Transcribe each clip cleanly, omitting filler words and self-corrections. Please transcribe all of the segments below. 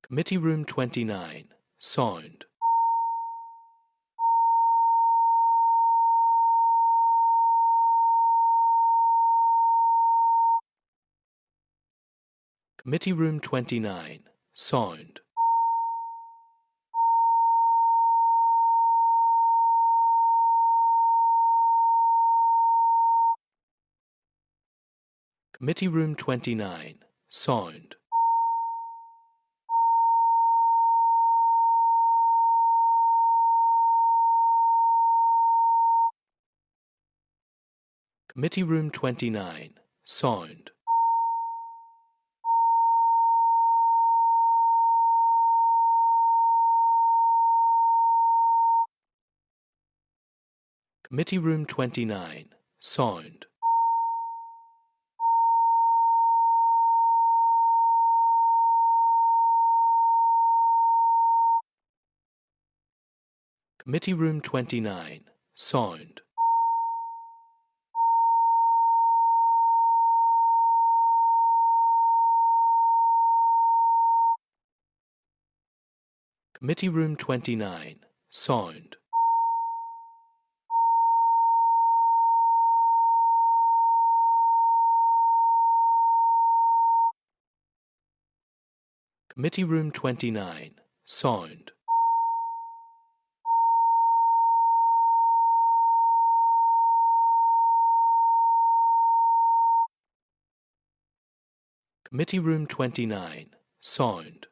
Committee Room 29, Sound. Committee Room 29, Sound. Committee Room 29, Sound. Committee Room 29, Sound. Committee Room 29, Sound. Committee Room 29, Sound. Committee Room 29, Sound. Committee Room 29, Sound. Committee Room 29, Sound.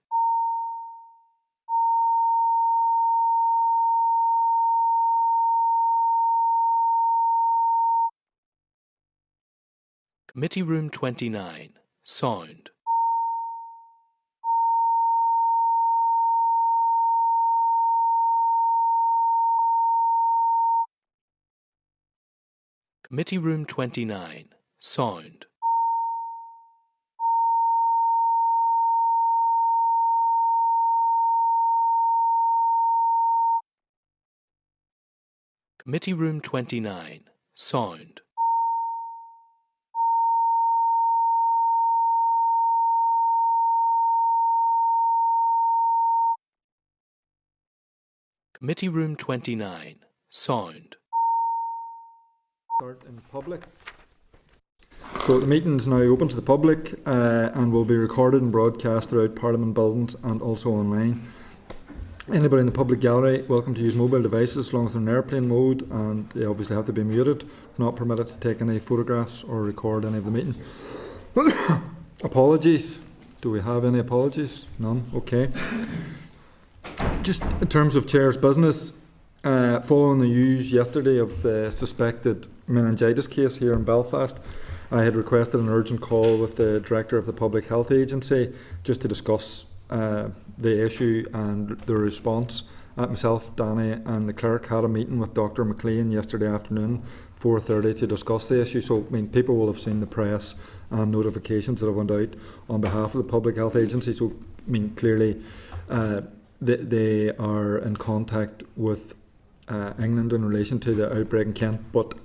Committee Room 29, Sound. Committee Room 29, Sound. Committee Room 29, Sound. Committee Room 29, Sound. Start in public. So the meeting is now open to the public and will be recorded and broadcast throughout Parliament buildings and also online. Anybody in the public gallery welcome to use mobile devices as long as they're in airplane mode, and they obviously have to be muted. Not permitted to take any photographs or record any of the meeting. Apologies. Do we have any apologies? None? Okay. Just in terms of Chair's business, following the news yesterday of the suspected meningitis case here in Belfast, I had requested an urgent call with the Director of the Public Health Agency just to discuss the issue and the response. Myself, Danny and the clerk had a meeting with Dr McLean yesterday afternoon, 4:30, to discuss the issue. So, I mean, people will have seen the press and notifications that have went out on behalf of the Public Health Agency. So, I mean, clearly they are in contact with England in relation to the outbreak in Kent, but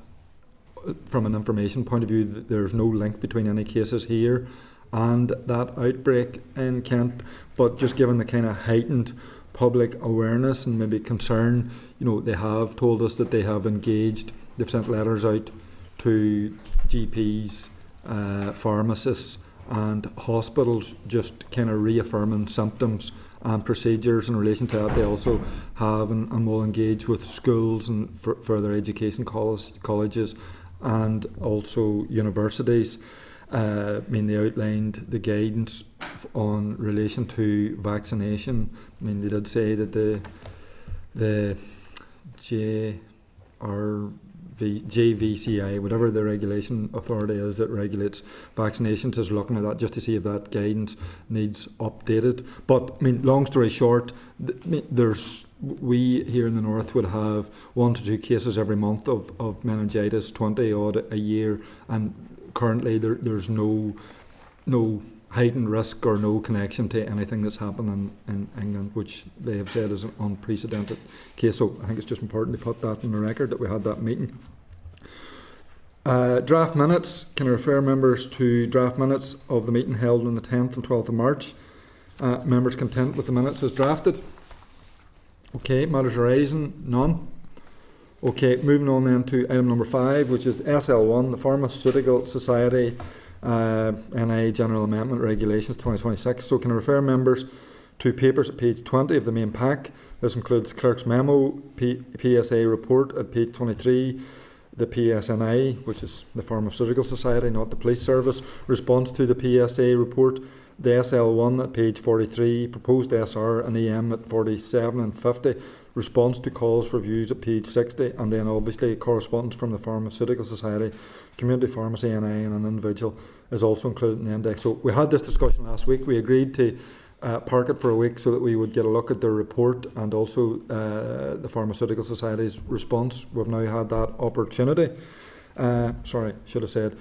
from an information point of view, there's no link between any cases here and that outbreak in Kent. But just given the kind of heightened public awareness and maybe concern, you know, they have told us that they have engaged, they've sent letters out to GPs, pharmacists and hospitals, just kind of reaffirming symptoms and procedures in relation to that. They also have and will engage with schools and further education colleges and also universities. I mean, they outlined the guidance on relation to vaccination. I mean, they did say that the JVCI, whatever the regulation authority is that regulates vaccinations, is looking at that just to see if that guidance needs updated. But I mean, long story short, we here in the north would have 1 to 2 cases every month of meningitis, 20 odd a year, and currently there's no heightened risk or no connection to anything that's happening in England, which they have said is an unprecedented case. So I think it's just important to put that on the record that we had that meeting. Draft minutes. Can I refer members to draft minutes of the meeting held on the 10th and 12th of March? Members content with the minutes as drafted? Okay, matters arising? None. Okay, moving on then to item number 5, which is SL1, the Pharmaceutical Society NI General Amendment Regulations 2026. So can I refer members to papers at page 20 of the main pack. This includes Clerk's Memo, PSA report at page 23, the PSNI, which is the Pharmaceutical Society, not the Police Service, response to the PSA report, the SL1 at page 43, proposed SR and EM at 47 and 50, response to calls for views at page 60, and then obviously correspondence from the Pharmaceutical Society, Community Pharmacy NI and an individual is also included in the index. So we had this discussion last week. We agreed to park it for a week so that we would get a look at their report and also the Pharmaceutical Society's response. We've now had that opportunity. Sorry, should have said.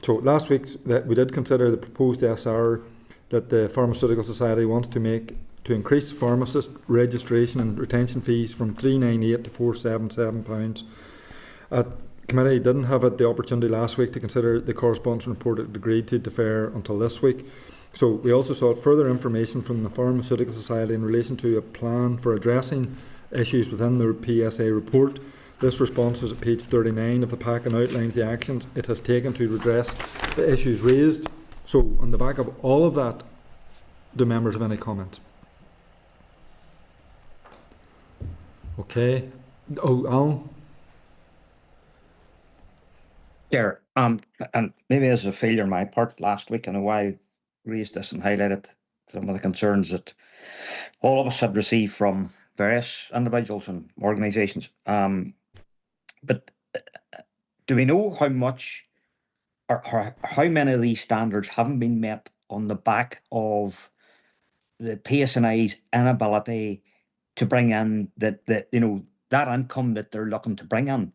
So last week we did consider the proposed SR that the Pharmaceutical Society wants to make to increase pharmacist registration and retention fees from £398 to £477. Committee didn't have the opportunity last week to consider the correspondence report. It agreed to defer until this week. So we also sought further information from the Pharmaceutical Society in relation to a plan for addressing issues within the PSA report. This response is at page 39 of the pack and outlines the actions it has taken to redress the issues raised. So on the back of all of that, do members have any comments? Okay. Oh, Alan? Chair, and maybe as a failure on my part last week, I know I raised this and highlighted some of the concerns that all of us had received from various individuals and organisations. But do we know how much or how many of these standards haven't been met on the back of the PSNI's inability to bring in that income that they're looking to bring in?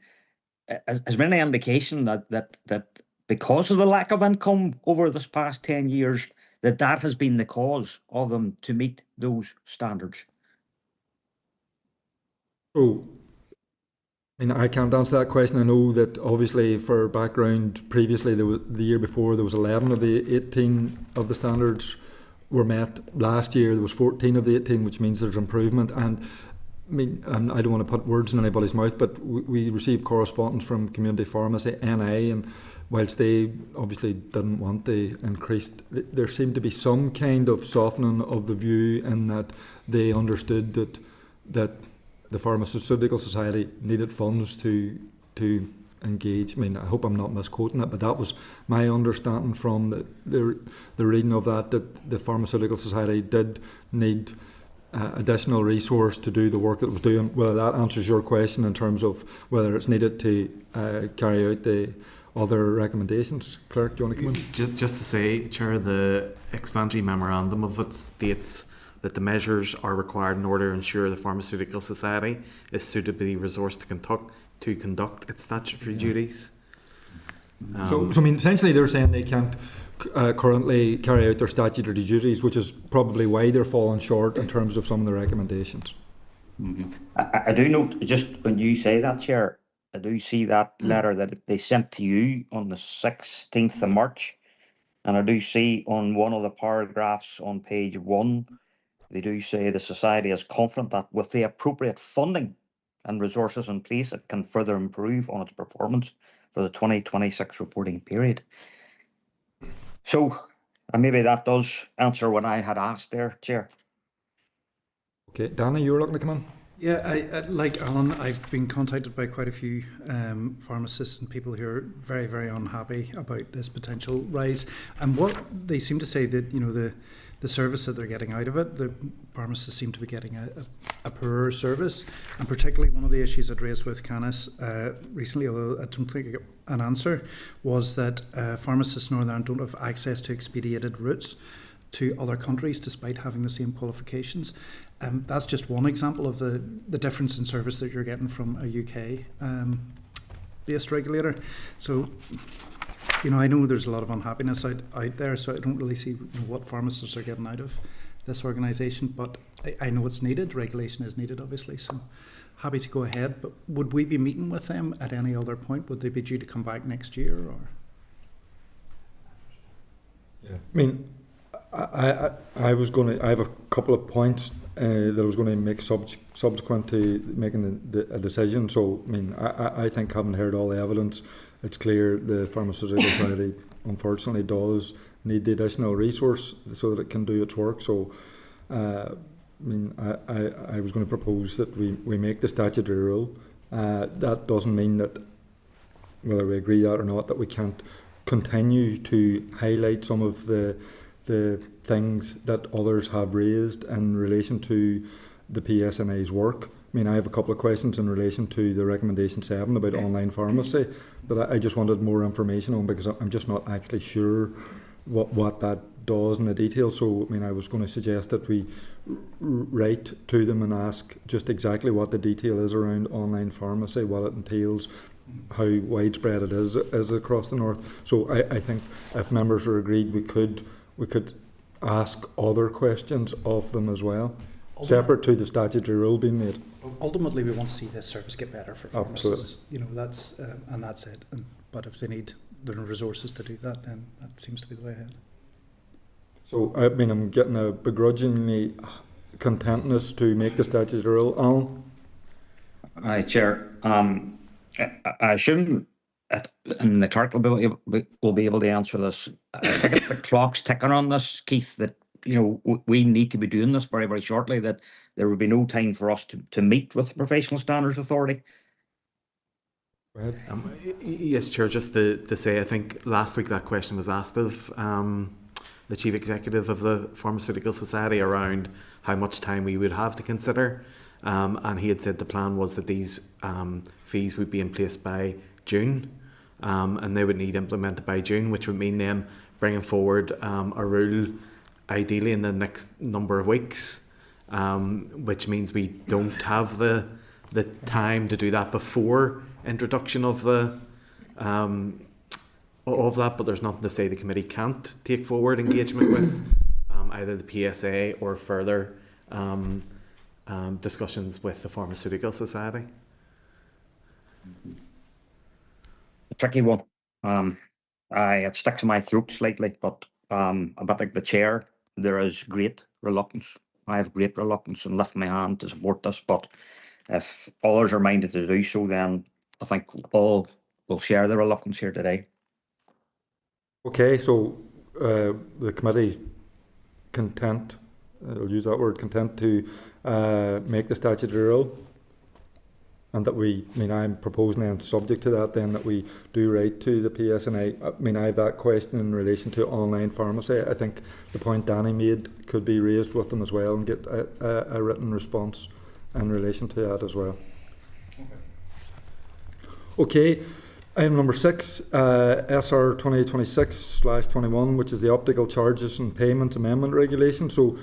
Has there been any indication that because of the lack of income over this past 10 years, that has been the cause of them to meet those standards? Oh, I can't answer that question. I know that obviously for background, previously the year before there was 11 of the 18 of the standards were met. Last year there was 14 of the 18, which means there's improvement. And I don't want to put words in anybody's mouth, but we received correspondence from Community Pharmacy NI, and whilst they obviously didn't want the increased, there seemed to be some kind of softening of the view in that they understood that the Pharmaceutical Society needed funds to engage. I hope I'm not misquoting it, but that was my understanding from the reading of that the Pharmaceutical Society did need additional resource to do the work that it was doing. Whether that answers your question in terms of whether it's needed to carry out the other recommendations. Clerk, do you want to come in? Just to say, Chair, the explanatory memorandum of it states that the measures are required in order to ensure the Pharmaceutical Society is suitably resourced to conduct its statutory duties. So essentially they're saying they can't currently carry out their statutory duties, which is probably why they're falling short in terms of some of the recommendations. Mm-hmm. I do note, just when you say that, Chair, I do see that letter that they sent to you on the 16th of March, and I do see on one of the paragraphs on page 1, they do say the Society is confident that with the appropriate funding and resources in place, it can further improve on its performance for the 2026 reporting period. So maybe that does answer what I had asked there, Chair. Okay, Danny, you were looking to come in? Yeah, I like Alan, I've been contacted by quite a few pharmacists and people who are very, very unhappy about this potential rise. And what they seem to say that, the service that they're getting out of it, the pharmacists seem to be getting a poorer service. And particularly one of the issues I'd raised with Canis recently, although I don't think I got an answer, was that pharmacists in Northern Ireland don't have access to expedited routes to other countries despite having the same qualifications. That's just one example of the difference in service that you're getting from a UK based regulator. So, I know there's a lot of unhappiness out there, so I don't really see what pharmacists are getting out of this organisation, but I know it's needed. Regulation is needed, obviously, so happy to go ahead. But would we be meeting with them at any other point? Would they be due to come back next year? Or? Yeah. I was going to. I have a couple of points that I was going to make subsequent to making a decision. So, I mean, I think having heard all the evidence, it's clear the Pharmaceutical Society unfortunately does need the additional resource so that it can do its work. So, I mean, I was going to propose that we make the statutory rule. That doesn't mean that, whether we agree that or not, that we can't continue to highlight some of the things that others have raised in relation to the PSNA's work. I mean, I have a couple of questions in relation to the recommendation 7 about online pharmacy that I just wanted more information on, because I'm just not actually sure what that does in the detail. So, I mean, I was going to suggest that we write to them and ask just exactly what the detail is around online pharmacy, what it entails, how widespread it is across the north. So I think if members are agreed, we could ask other questions of them as well, separate to the statutory rule being made. Ultimately, we want to see this service get better for pharmacists. Absolutely. You know, that's it. But if they need the resources to do that, then that seems to be the way ahead. So, I mean, I'm getting a begrudgingly contentness to make the statutory rule. Alan? Aye, Chair. I assume and the clerk will be able to answer this. I think the clock's ticking on this, Keith, that we need to be doing this very, very shortly, that there will be no time for us to meet with the Professional Standards Authority. Go ahead. Yes, Chair, just to say, I think last week that question was asked of the Chief Executive of the Pharmaceutical Society around how much time we would have to consider. And he had said the plan was that these fees would be in place by June, and they would need implemented by June, which would mean them bringing forward a rule ideally in the next number of weeks, which means we don't have the time to do that before introduction of the of that. But there's nothing to say the committee can't take forward engagement with either the PSA or further discussions with the Pharmaceutical Society. A tricky one. It sticks in my throat slightly, but a bit like the chair, there is great reluctance. I have great reluctance in lifting my hand to support this, but if others are minded to do so, then I think all will share the reluctance here today. Okay, so the committee content, I'll use that word, content to make the statutory rule, and that I'm proposing then, subject to that, then that we do write to the PSNA. I have that question in relation to online pharmacy. I think the point Danny made could be raised with them as well, and get a written response in relation to that as well. Okay. Item number 6, SR 2026/21, which is the Optical Charges and Payments Amendment Regulation. So,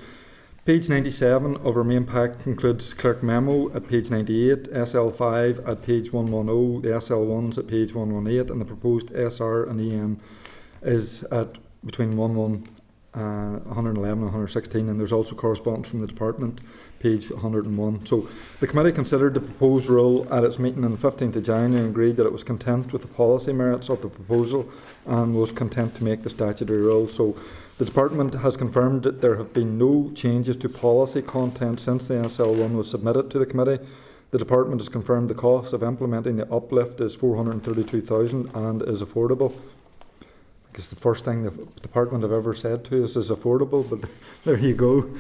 page 97 of our main pack concludes clerk memo at page 98, SL5 at page 110, the SL1s at page 118, and the proposed SR and EM is at between 111 and 116, and there's also correspondence from the department, page 101. So the committee considered the proposed rule at its meeting on the 15th of January and agreed that it was content with the policy merits of the proposal and was content to make the statutory rule. So the department has confirmed that there have been no changes to policy content since the SL1 was submitted to the committee. The department has confirmed the cost of implementing the uplift is $432,000 and is affordable. It's the first thing the department have ever said to us is affordable, but there you go.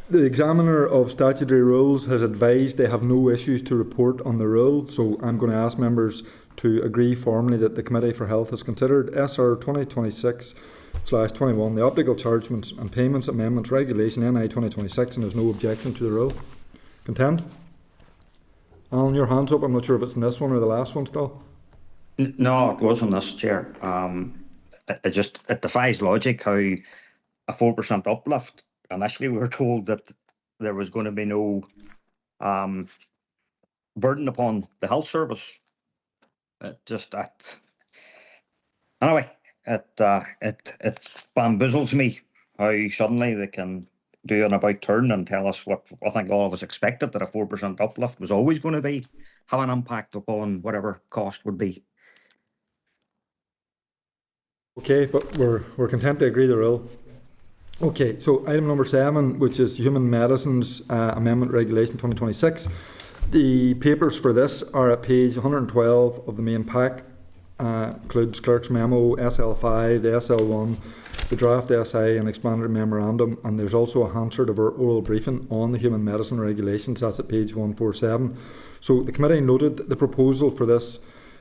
The examiner of statutory rules has advised they have no issues to report on the rule, so I'm going to ask members to agree formally that the Committee for Health has considered SR 2026/21, the Optical Chargements and Payments Amendments Regulation NI 2026, and there's no objection to the rule. Content? Alan, your hand's up. I'm not sure if it's in this one or the last one still. No, it wasn't this, Chair. It defies logic how a 4% uplift. Initially, we were told that there was going to be no burden upon the health service. Anyway, it bamboozles me how suddenly they can do an about turn and tell us what I think all of us expected, that a 4% uplift was always going to have an impact upon whatever cost would be. Okay, but we're content to agree the rule. Okay, so item number 7, which is Human Medicines Amendment Regulation 2026. The papers for this are at page 112 of the main pack. Includes Clerk's Memo, SL5, the SL1, the draft SI and explanatory memorandum, and there's also a Hansard of our oral briefing on the Human Medicine Regulations. That's at page 147. So the committee noted the proposal for this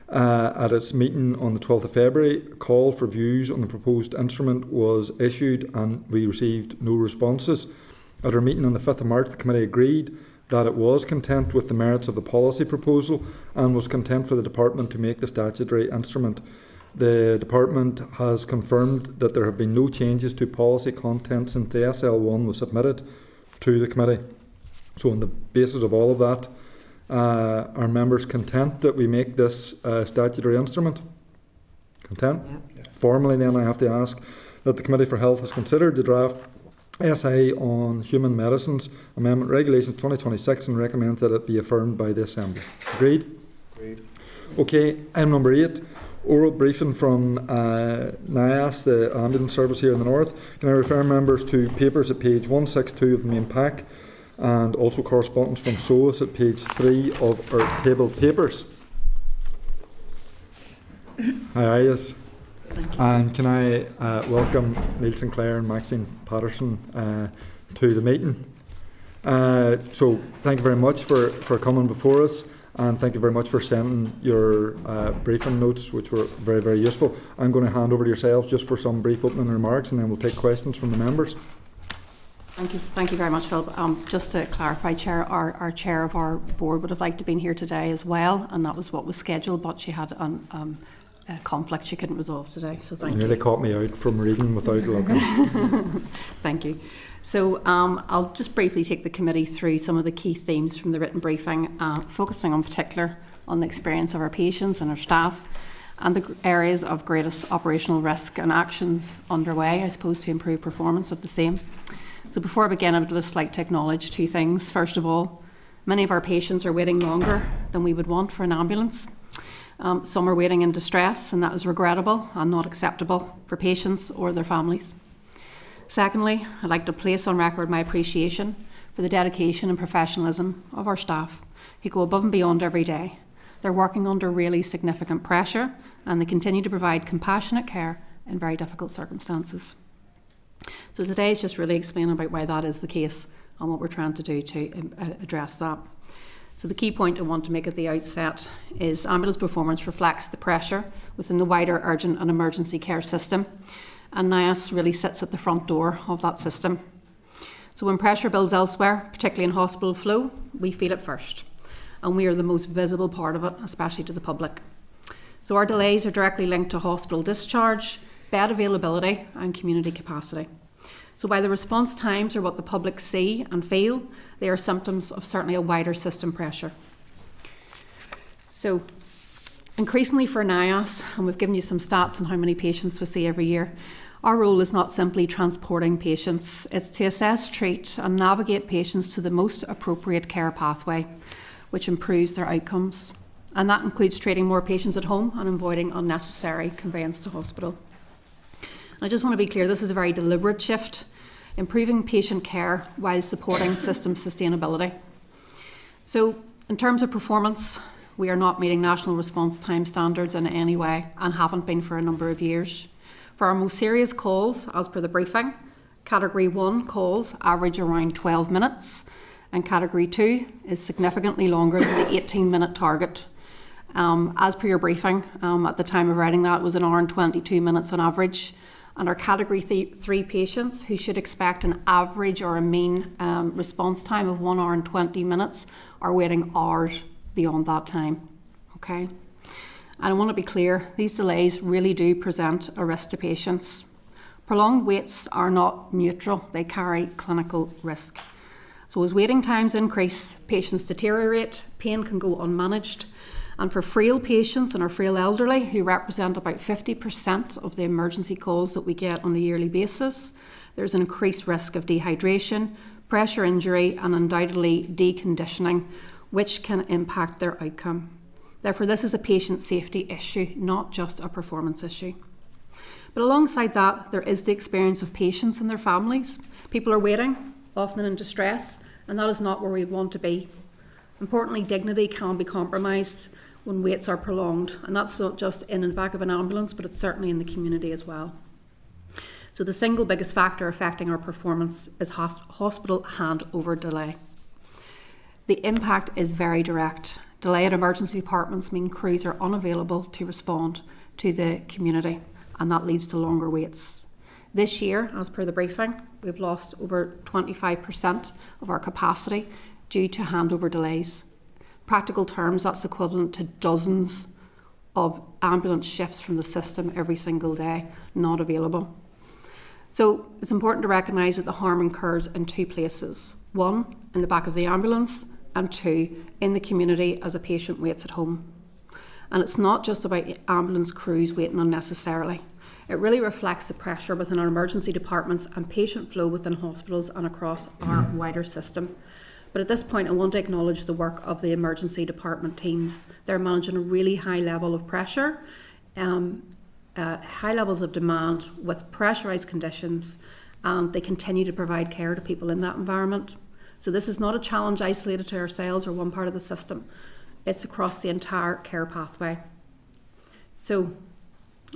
at its meeting on the 12th of February. A call for views on the proposed instrument was issued and we received no responses. At our meeting on the 5th of March, the committee agreed that it was content with the merits of the policy proposal and was content for the Department to make the statutory instrument. The Department has confirmed that there have been no changes to policy content since the SL1 was submitted to the committee. So on the basis of all of that, are members content that we make this statutory instrument? Content? Yeah. Formally then I have to ask that the Committee for Health has considered the draft SI on Human Medicines Amendment Regulations 2026 and recommends that it be affirmed by the Assembly. Agreed? Agreed. Okay, item number 8, oral briefing from NIAS, the ambulance service here in the north. Can I refer members to papers at page 162 of the main pack and also correspondence from SOAS at page 3 of our table papers. How are you? And can I welcome Neil Sinclair and Maxine Paterson to the meeting. So thank you very much for coming before us, and thank you very much for sending your briefing notes, which were very, very useful. I'm going to hand over to yourselves just for some brief opening remarks, and then we'll take questions from the members. Thank you very much, Philip. Just to clarify, Chair, our chair of our board would have liked to have been here today as well, and that was what was scheduled, but she had a conflict she couldn't resolve today. So thank you. Nearly caught me out from reading without looking. Thank you. So I'll just briefly take the committee through some of the key themes from the written briefing, focusing in particular on the experience of our patients and our staff, and the areas of greatest operational risk and actions underway, I suppose, to improve performance of the same. So before I begin, I would just like to acknowledge two things. First of all, many of our patients are waiting longer than we would want for an ambulance. Some are waiting in distress, and that is regrettable and not acceptable for patients or their families. Secondly, I'd like to place on record my appreciation for the dedication and professionalism of our staff, who go above and beyond every day. They're working under really significant pressure, and they continue to provide compassionate care in very difficult circumstances. So today is just really explaining about why that is the case and what we're trying to do to address that. So the key point I want to make at the outset is ambulance performance reflects the pressure within the wider urgent and emergency care system, and NIAS really sits at the front door of that system. So when pressure builds elsewhere, particularly in hospital flow, we feel it first, and we are the most visible part of it, especially to the public. So our delays are directly linked to hospital discharge, bed availability and community capacity. So while the response times are what the public see and feel, they are symptoms of certainly a wider system pressure. So increasingly for NIAS, and we've given you some stats on how many patients we see every year, our role is not simply transporting patients, it's to assess, treat and navigate patients to the most appropriate care pathway, which improves their outcomes. And that includes treating more patients at home and avoiding unnecessary conveyance to hospital. I just want to be clear, this is a very deliberate shift, improving patient care while supporting system sustainability. So in terms of performance, we are not meeting national response time standards in any way and haven't been for a number of years. For our most serious calls, as per the briefing, Category 1 calls average around 12 minutes and Category 2 is significantly longer than the 18-minute target. As per your briefing, at the time of writing that, it was an hour and 22 minutes on average. And our Category 3 patients, who should expect an average or a mean response time of 1 hour and 20 minutes, are waiting hours beyond that time. Okay? And I want to be clear, these delays really do present a risk to patients. Prolonged waits are not neutral, they carry clinical risk. So as waiting times increase, patients deteriorate, pain can go unmanaged. And for frail patients and our frail elderly, who represent about 50% of the emergency calls that we get on a yearly basis, there's an increased risk of dehydration, pressure injury, and undoubtedly deconditioning, which can impact their outcome. Therefore, this is a patient safety issue, not just a performance issue. But alongside that, there is the experience of patients and their families. People are waiting, often in distress, and that is not where we want to be. Importantly, dignity can be compromised when waits are prolonged, and that's not just in and back of an ambulance, but it's certainly in the community as well. So the single biggest factor affecting our performance is hospital handover delay. The impact is very direct. Delay at emergency departments mean crews are unavailable to respond to the community, and that leads to longer waits. This year, as per the briefing, we've lost over 25% of our capacity due to handover delays. Practical terms, that's equivalent to dozens of ambulance shifts from the system every single day, not available. So it's important to recognise that the harm occurs in two places. One, in the back of the ambulance, and two, in the community as a patient waits at home. And it's not just about ambulance crews waiting unnecessarily. It really reflects the pressure within our emergency departments and patient flow within hospitals and across our wider system. But at this point, I want to acknowledge the work of the emergency department teams. They're managing a really high level of pressure, high levels of demand with pressurised conditions, and they continue to provide care to people in that environment. So this is not a challenge isolated to ourselves or one part of the system. It's across the entire care pathway. So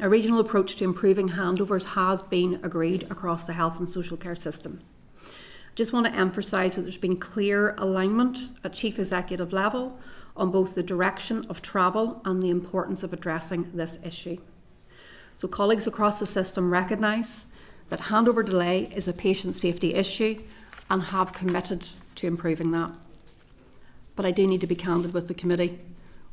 a regional approach to improving handovers has been agreed across the health and social care system. I just want to emphasise that there's been clear alignment at chief executive level on both the direction of travel and the importance of addressing this issue. So colleagues across the system recognise that handover delay is a patient safety issue and have committed to improving that. But I do need to be candid with the committee.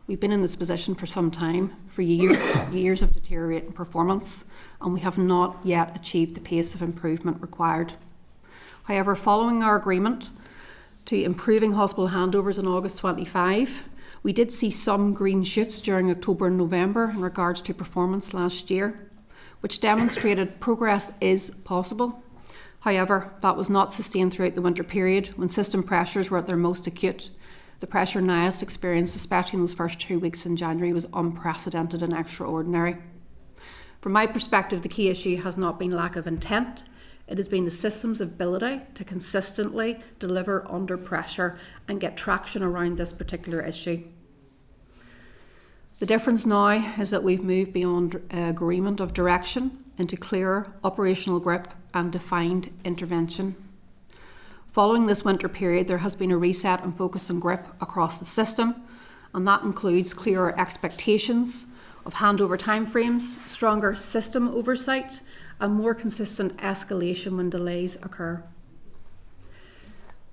We've been in this position for some time, for years of deteriorating performance, and we have not yet achieved the pace of improvement required. However, following our agreement to improving hospital handovers in August 25, we did see some green shoots during October and November in regards to performance last year, which demonstrated progress is possible. However, that was not sustained throughout the winter period when system pressures were at their most acute. The pressure NIAS experienced, especially in those first 2 weeks in January, was unprecedented and extraordinary. From my perspective, the key issue has not been lack of intent. It has been the system's ability to consistently deliver under pressure and get traction around this particular issue. The difference now is that we've moved beyond agreement of direction into clearer operational grip and defined intervention. Following this winter period, there has been a reset and focus on grip across the system, and that includes clearer expectations of handover timeframes, stronger system oversight, and more consistent escalation when delays occur.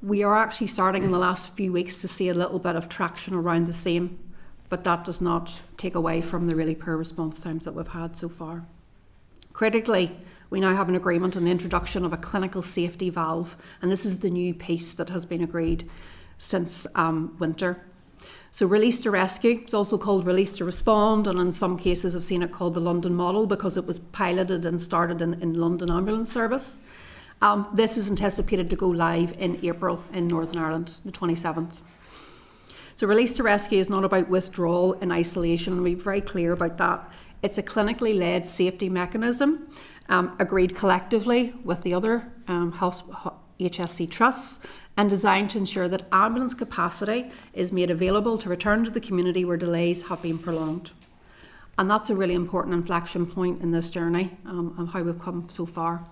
We are actually starting in the last few weeks to see a little bit of traction around the same, but that does not take away from the really poor response times that we've had so far. Critically, we now have an agreement on the introduction of a clinical safety valve, and this is the new piece that has been agreed since winter. So release to rescue, it's also called release to respond, and in some cases I've seen it called the London model because it was piloted and started in London Ambulance Service. This is anticipated to go live in April in Northern Ireland, the 27th. So release to rescue is not about withdrawal in isolation, and we're very clear about that. It's a clinically led safety mechanism agreed collectively with the other HSC trusts and designed to ensure that ambulance capacity is made available to return to the community where delays have been prolonged. And that's a really important inflection point in this journey and how we've come so far.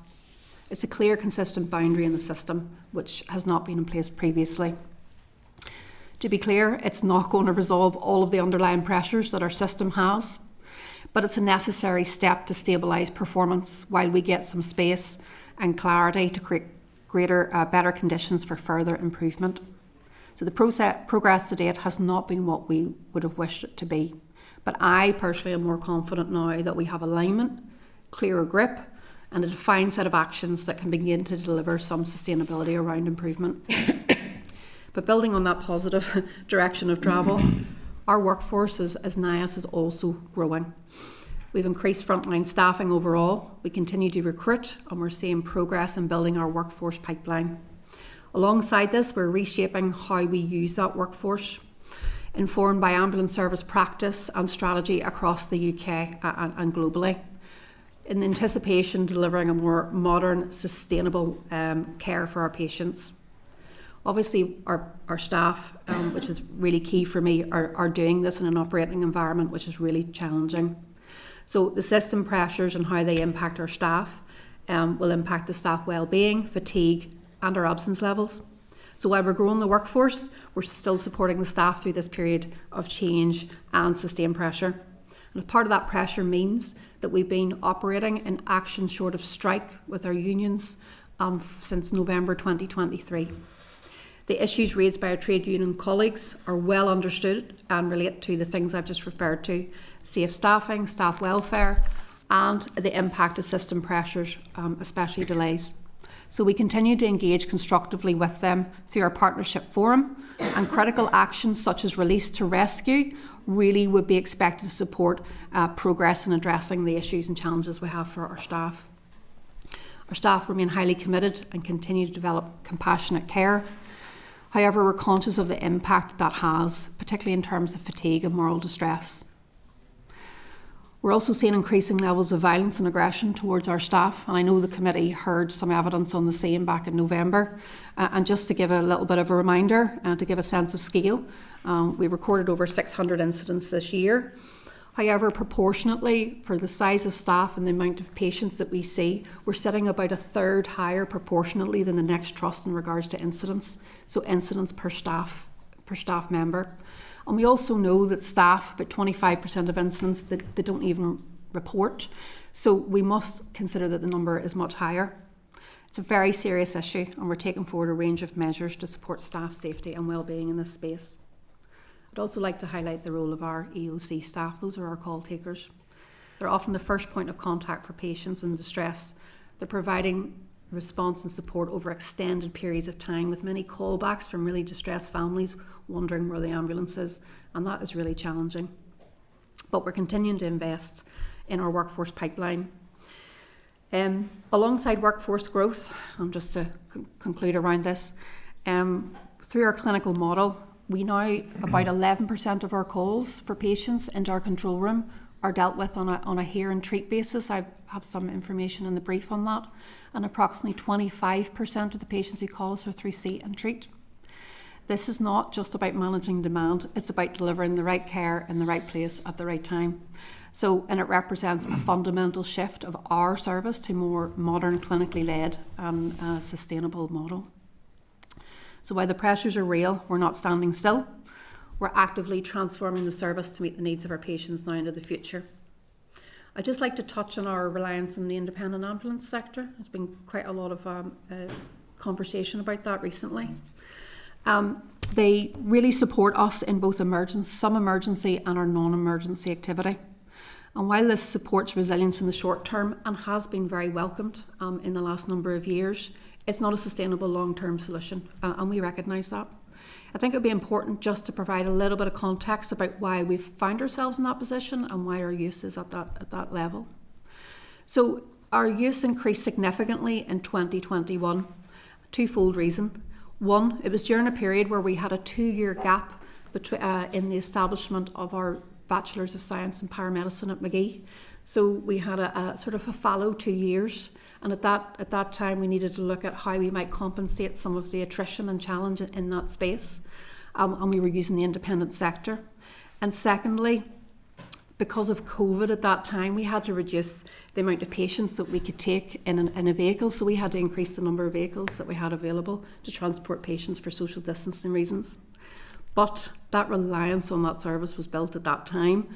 It's a clear, consistent boundary in the system, which has not been in place previously. To be clear, it's not going to resolve all of the underlying pressures that our system has, but it's a necessary step to stabilise performance while we get some space and clarity to create better conditions for further improvement. So the progress to date has not been what we would have wished it to be. But I personally am more confident now that we have alignment, clearer grip, and a defined set of actions that can begin to deliver some sustainability around improvement. But building on that positive direction of travel, our workforce as NIAS is also growing. We've increased frontline staffing overall. We continue to recruit, and we're seeing progress in building our workforce pipeline. Alongside this, we're reshaping how we use that workforce, informed by ambulance service practice and strategy across the UK and globally. in anticipation delivering a more modern, sustainable care for our patients. Obviously, our staff, which is really key for me, are doing this in an operating environment which is really challenging. So the system pressures and how they impact our staff will impact the staff well-being, fatigue and our absence levels. So while we're growing the workforce, we're still supporting the staff through this period of change and sustained pressure. And part of that pressure means that we've been operating in action short of strike with our unions since November 2023. The issues raised by our trade union colleagues are well understood and relate to the things I've just referred to: safe staffing, staff welfare, and the impact of system pressures, especially delays. So we continue to engage constructively with them through our partnership forum, and critical actions such as release to rescue really would be expected to support progress in addressing the issues and challenges we have for our staff. Our staff remain highly committed and continue to develop compassionate care. However, we're conscious of the impact that has, particularly in terms of fatigue and moral distress. We're also seeing increasing levels of violence and aggression towards our staff, and I know the committee heard some evidence on the same back in November. And just to give a little bit of a reminder, to give a sense of scale, we recorded over 600 incidents this year. However, proportionately, for the size of staff and the amount of patients that we see, we're sitting about a third higher proportionately than the next trust in regards to incidents, so incidents per staff member. And we also know that staff, about 25% of incidents, that they don't even report. So we must consider that the number is much higher. It's a very serious issue, and we're taking forward a range of measures to support staff safety and well-being in this space. I'd also like to highlight the role of our EOC staff. Those are our call takers. They're often the first point of contact for patients in distress. They're providing response and support over extended periods of time, with many callbacks from really distressed families wondering where the ambulance is, and that is really challenging. But we're continuing to invest in our workforce pipeline. Alongside workforce growth, and just to conclude around this, through our clinical model, we now, about 11% of our calls for patients into our control room are dealt with on a hear and treat basis. I have some information in the brief on that. And approximately 25% of the patients who call us are through see and treat. This is not just about managing demand, it's about delivering the right care in the right place at the right time. And it represents a fundamental shift of our service to more modern, clinically led and sustainable model. So while the pressures are real, we're not standing still. We're actively transforming the service to meet the needs of our patients now into the future. I'd just like to touch on our reliance on the independent ambulance sector. There's been quite a lot of conversation about that recently. They really support us in both some emergency and our non-emergency activity. And while this supports resilience in the short term and has been very welcomed in the last number of years, it's not a sustainable long-term solution, and we recognise that. I think it would be important just to provide a little bit of context about why we've found ourselves in that position and why our use is at that level. So our use increased significantly in 2021, twofold reason. One, it was during a period where we had a 2-year gap in the establishment of our Bachelors of Science in Paramedicine at Magee. So we had a sort of a fallow 2 years. And at that time, we needed to look at how we might compensate some of the attrition and challenge in that space. And we were using the independent sector. And secondly, because of COVID at that time, we had to reduce the amount of patients that we could take in a vehicle. So we had to increase the number of vehicles that we had available to transport patients for social distancing reasons. But that reliance on that service was built at that time,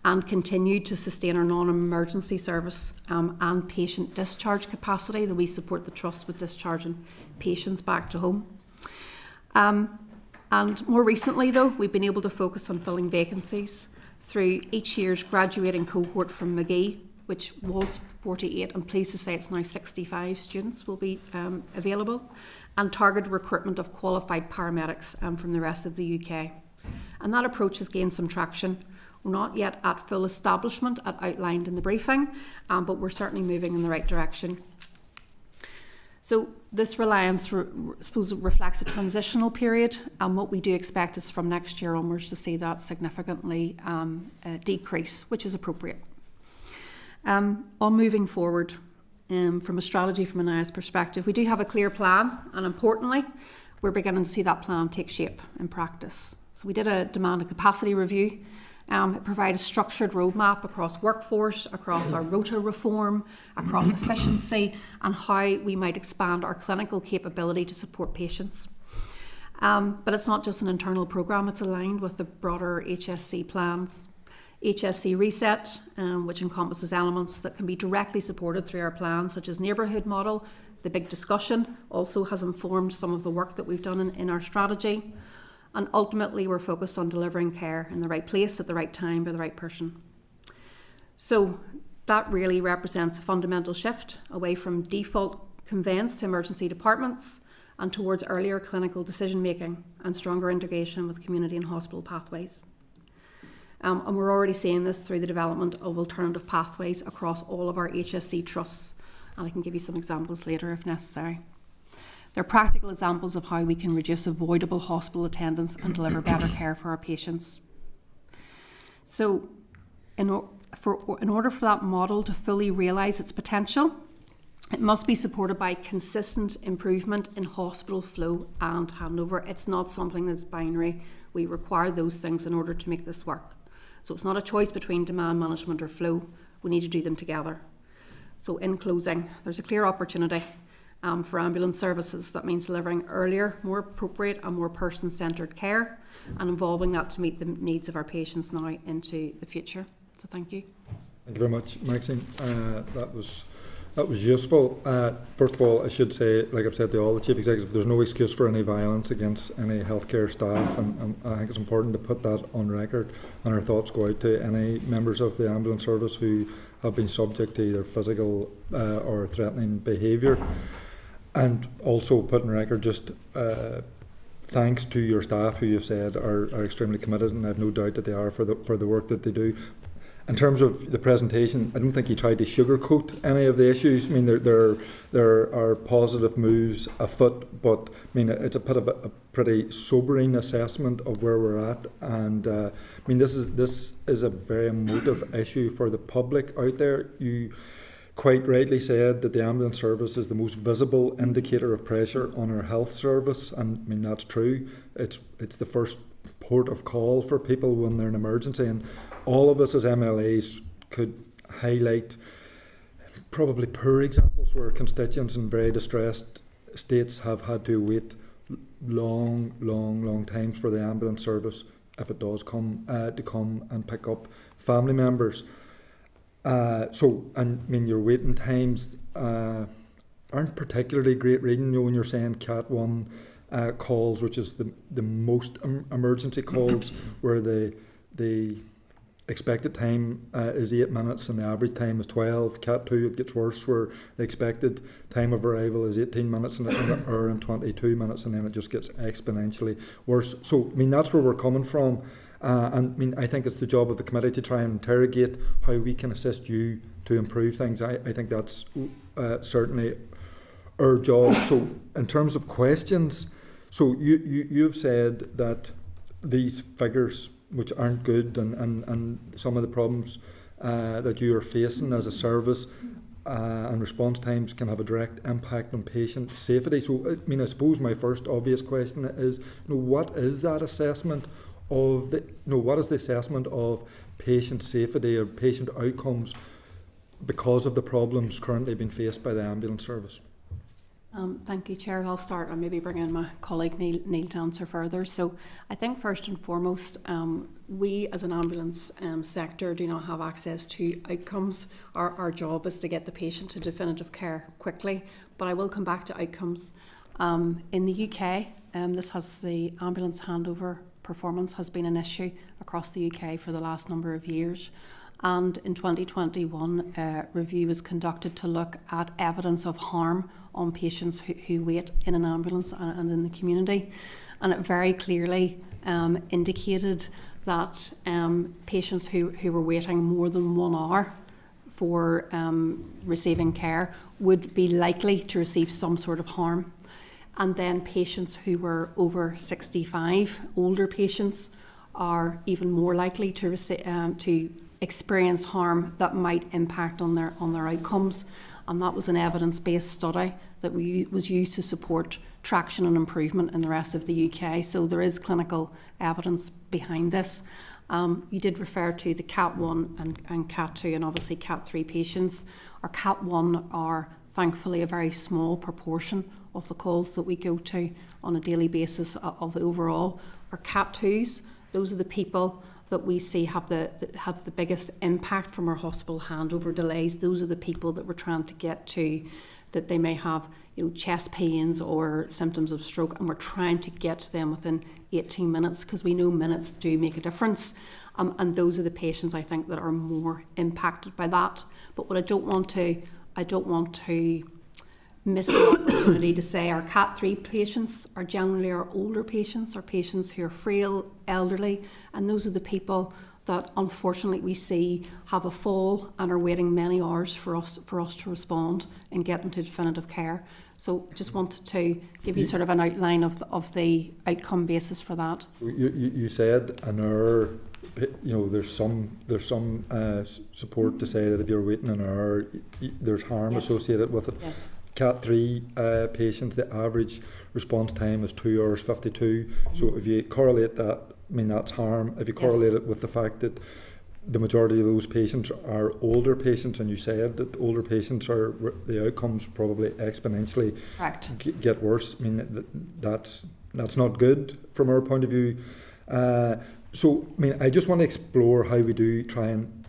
and continued to sustain our non-emergency service and patient discharge capacity, that we support the Trust with discharging patients back to home. And more recently, though, we've been able to focus on filling vacancies through each year's graduating cohort from Magee, which was 48, I'm pleased to say it's now 65 students will be available, and targeted recruitment of qualified paramedics from the rest of the UK. And that approach has gained some traction. We're not yet at full establishment as outlined in the briefing, but we're certainly moving in the right direction. So this reliance, reflects a transitional period, and what we do expect is from next year onwards to see that significantly decrease, which is appropriate. On moving forward, from a strategy from an IS perspective, we do have a clear plan, and importantly, we're beginning to see that plan take shape in practice. So we did a demand and capacity review. It provided a structured roadmap across workforce, across our rota reform, across efficiency, and how we might expand our clinical capability to support patients. But it's not just an internal programme, it's aligned with the broader HSC plans. HSC Reset, which encompasses elements that can be directly supported through our plans, such as neighbourhood model. The big discussion also has informed some of the work that we've done in our strategy. And ultimately, we're focused on delivering care in the right place at the right time by the right person. So that really represents a fundamental shift away from default conveyance to emergency departments and towards earlier clinical decision making and stronger integration with community and hospital pathways. And we're already seeing this through the development of alternative pathways across all of our HSC trusts. And I can give you some examples later if necessary. They're practical examples of how we can reduce avoidable hospital attendance and deliver better care for our patients. So in order for that model to fully realise its potential, it must be supported by consistent improvement in hospital flow and handover. It's not something that's binary. We require those things in order to make this work. So it's not a choice between demand management or flow. We need to do them together. So in closing, there's a clear opportunity for ambulance services. That means delivering earlier, more appropriate and more person-centred care and involving that to meet the needs of our patients now into the future. So thank you. Thank you very much, Maxine. That was useful. First of all, I should say, like I've said to all the Chief Executives, there's no excuse for any violence against any healthcare staff, and I think it's important to put that on record, and our thoughts go out to any members of the ambulance service who have been subject to either physical or threatening behaviour. And also put on record just thanks to your staff, who you've said are extremely committed, and I have no doubt that they are for the work that they do. In terms of the presentation, I don't think you tried to sugarcoat any of the issues. I mean, there are positive moves afoot, but I mean, it's a bit of a pretty sobering assessment of where we're at. And I mean, this is a very emotive issue for the public out there. You quite rightly said that the ambulance service is the most visible indicator of pressure on our health service, and I mean, that's true. It's the first port of call for people when they're in emergency, and all of us as MLAs could highlight probably poor examples where constituents in very distressed states have had to wait long times for the ambulance service, if it does come, to come and pick up family members. So, and I mean, your waiting times aren't particularly great reading, when you're saying Cat 1 calls, which is the most emergency calls, where the expected time is 8 minutes and the average time is 12. Cat 2, it gets worse, where the expected time of arrival is 18 minutes and 22 minutes, and then it just gets exponentially worse. So, I mean, that's where we're coming from. And I mean, I think it's the job of the committee to try and interrogate how we can assist you to improve things. I think that's certainly our job. So, in terms of questions, so you've said that these figures, which aren't good, and some of the problems that you are facing as a service and response times can have a direct impact on patient safety. So, I mean, I suppose my first obvious question is, what is that assessment of what is the assessment of patient safety or patient outcomes because of the problems currently being faced by the ambulance service? Thank you, Chair. I'll start and maybe bring in my colleague Neil to answer further. So I think first and foremost, we as an ambulance sector do not have access to outcomes. Our job is to get the patient to definitive care quickly, but I will come back to outcomes. In the UK, the ambulance handover performance has been an issue across the UK for the last number of years. And in 2021, a review was conducted to look at evidence of harm on patients who wait in an ambulance and in the community. And it very clearly indicated that patients who were waiting more than 1 hour for receiving care would be likely to receive some sort of harm. And then patients who were over 65, older patients, are even more likely to experience harm that might impact on their outcomes. And that was an evidence-based study that was used to support traction and improvement in the rest of the UK. So there is clinical evidence behind this. You did refer to the Cat 1 and Cat 2 and obviously Cat 3 patients. Our Cat 1 are thankfully a very small proportion of the calls that we go to on a daily basis of the overall. Our Cat 2s, those are the people that we see have the biggest impact from our hospital handover delays. Those are the people that we're trying to get to, that they may have chest pains or symptoms of stroke, and we're trying to get to them within 18 minutes because we know minutes do make a difference. And those are the patients I think that are more impacted by that. But what I don't want to miss the opportunity to say our Cat 3 patients are generally our older patients, our patients who are frail, elderly, and those are the people that unfortunately we see have a fall and are waiting many hours for us to respond and get them to definitive care. So just wanted to give you sort of an outline of the outcome basis for that. You said an hour. There's some support to say that if you're waiting an hour, there's harm associated with it. Yes. Cat 3 patients, the average response time is 2 hours 52. So if you correlate that, that's harm. If you correlate it with the fact that the majority of those patients are older patients, and you said that older patients the outcomes probably exponentially get worse. That's not good from our point of view. So I just want to explore how we do try and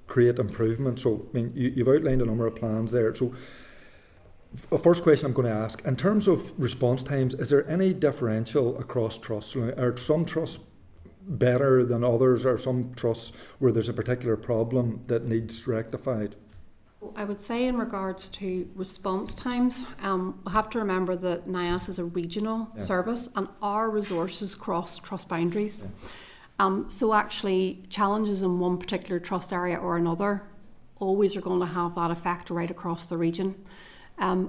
create improvement. So you've outlined a number of plans there. So the first question I'm going to ask, in terms of response times, is there any differential across trusts? Are some trusts better than others? Are some trusts where there's a particular problem that needs rectified? I would say in regards to response times, we have to remember that NIAS is a regional service and our resources cross trust boundaries. So actually challenges in one particular trust area or another always are going to have that effect right across the region.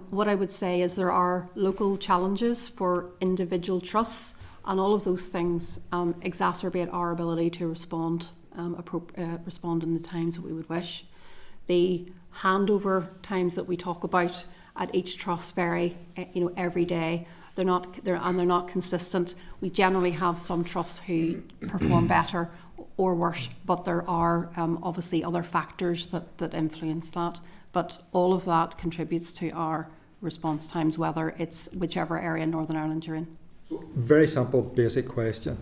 What I would say is there are local challenges for individual trusts, and all of those things exacerbate our ability to respond in the times that we would wish. The handover times that we talk about at each trust vary, every day. They're not consistent. We generally have some trusts who perform better or worse, but there are obviously other factors that influence that. But all of that contributes to our response times, whether it's whichever area in Northern Ireland you're in. Very simple, basic question.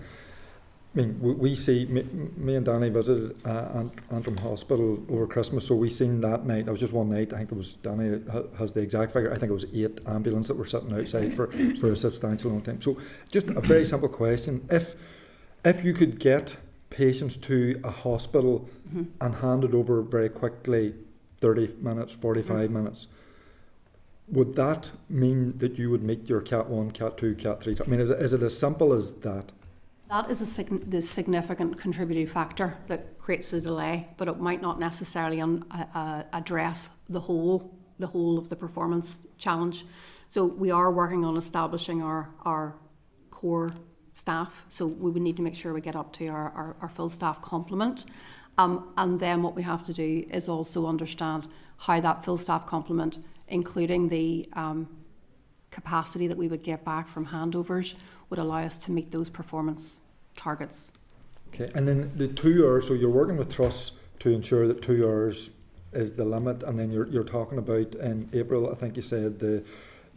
We see, me and Danny visited Antrim Hospital over Christmas, so we seen that night, it was just one night, I think it was, Danny has the exact figure, I think it was 8 ambulances that were sitting outside for a substantial long time. So just a very simple question, if you could get patients to a hospital and hand it over very quickly, 30 minutes, 45 minutes, would that mean that you would meet your Cat 1, Cat 2, Cat 3? Is it as simple as that? That is the significant contributing factor that creates the delay, but it might not necessarily address the whole of the performance challenge. So we are working on establishing our core staff. So we would need to make sure we get up to our full staff complement. And then what we have to do is also understand how that full staff complement, including the capacity that we would get back from handovers, would allow us to meet those performance targets. Okay, and then the 2 hours, so you're working with trusts to ensure that 2 hours is the limit, and then you're talking about in April, I think you said, the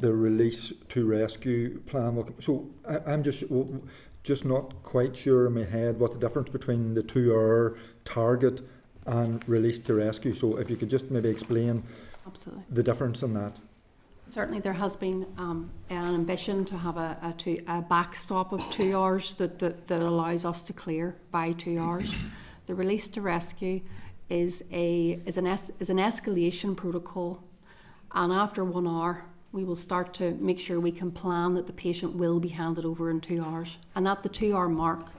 release to rescue plan. So I'm just not quite sure in my head what's the difference between the 2 hour target and release to rescue. So if you could just maybe explain the difference in that. Certainly there has been an ambition to have a backstop of 2 hours that allows us to clear by 2 hours. The release to rescue is an escalation protocol, and after 1 hour we will start to make sure we can plan that the patient will be handed over in 2 hours, and at the 2 hour mark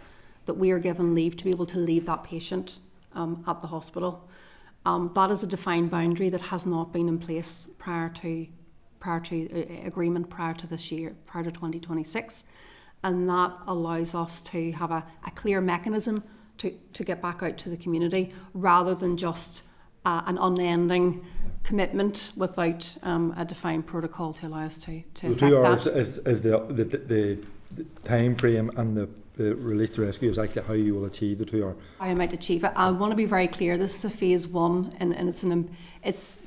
that we are given leave to be able to leave that patient at the hospital. That is a defined boundary that has not been in place prior to agreement prior to this year, prior to 2026, and that allows us to have a clear mechanism to get back out to the community, rather than just an unending commitment without a defined protocol to allow us to The affect 2 hours that. is the time frame, and the release to rescue is actually how you will achieve the 2 hour. How I might achieve it. I want to be very clear. This is a phase 1, and it's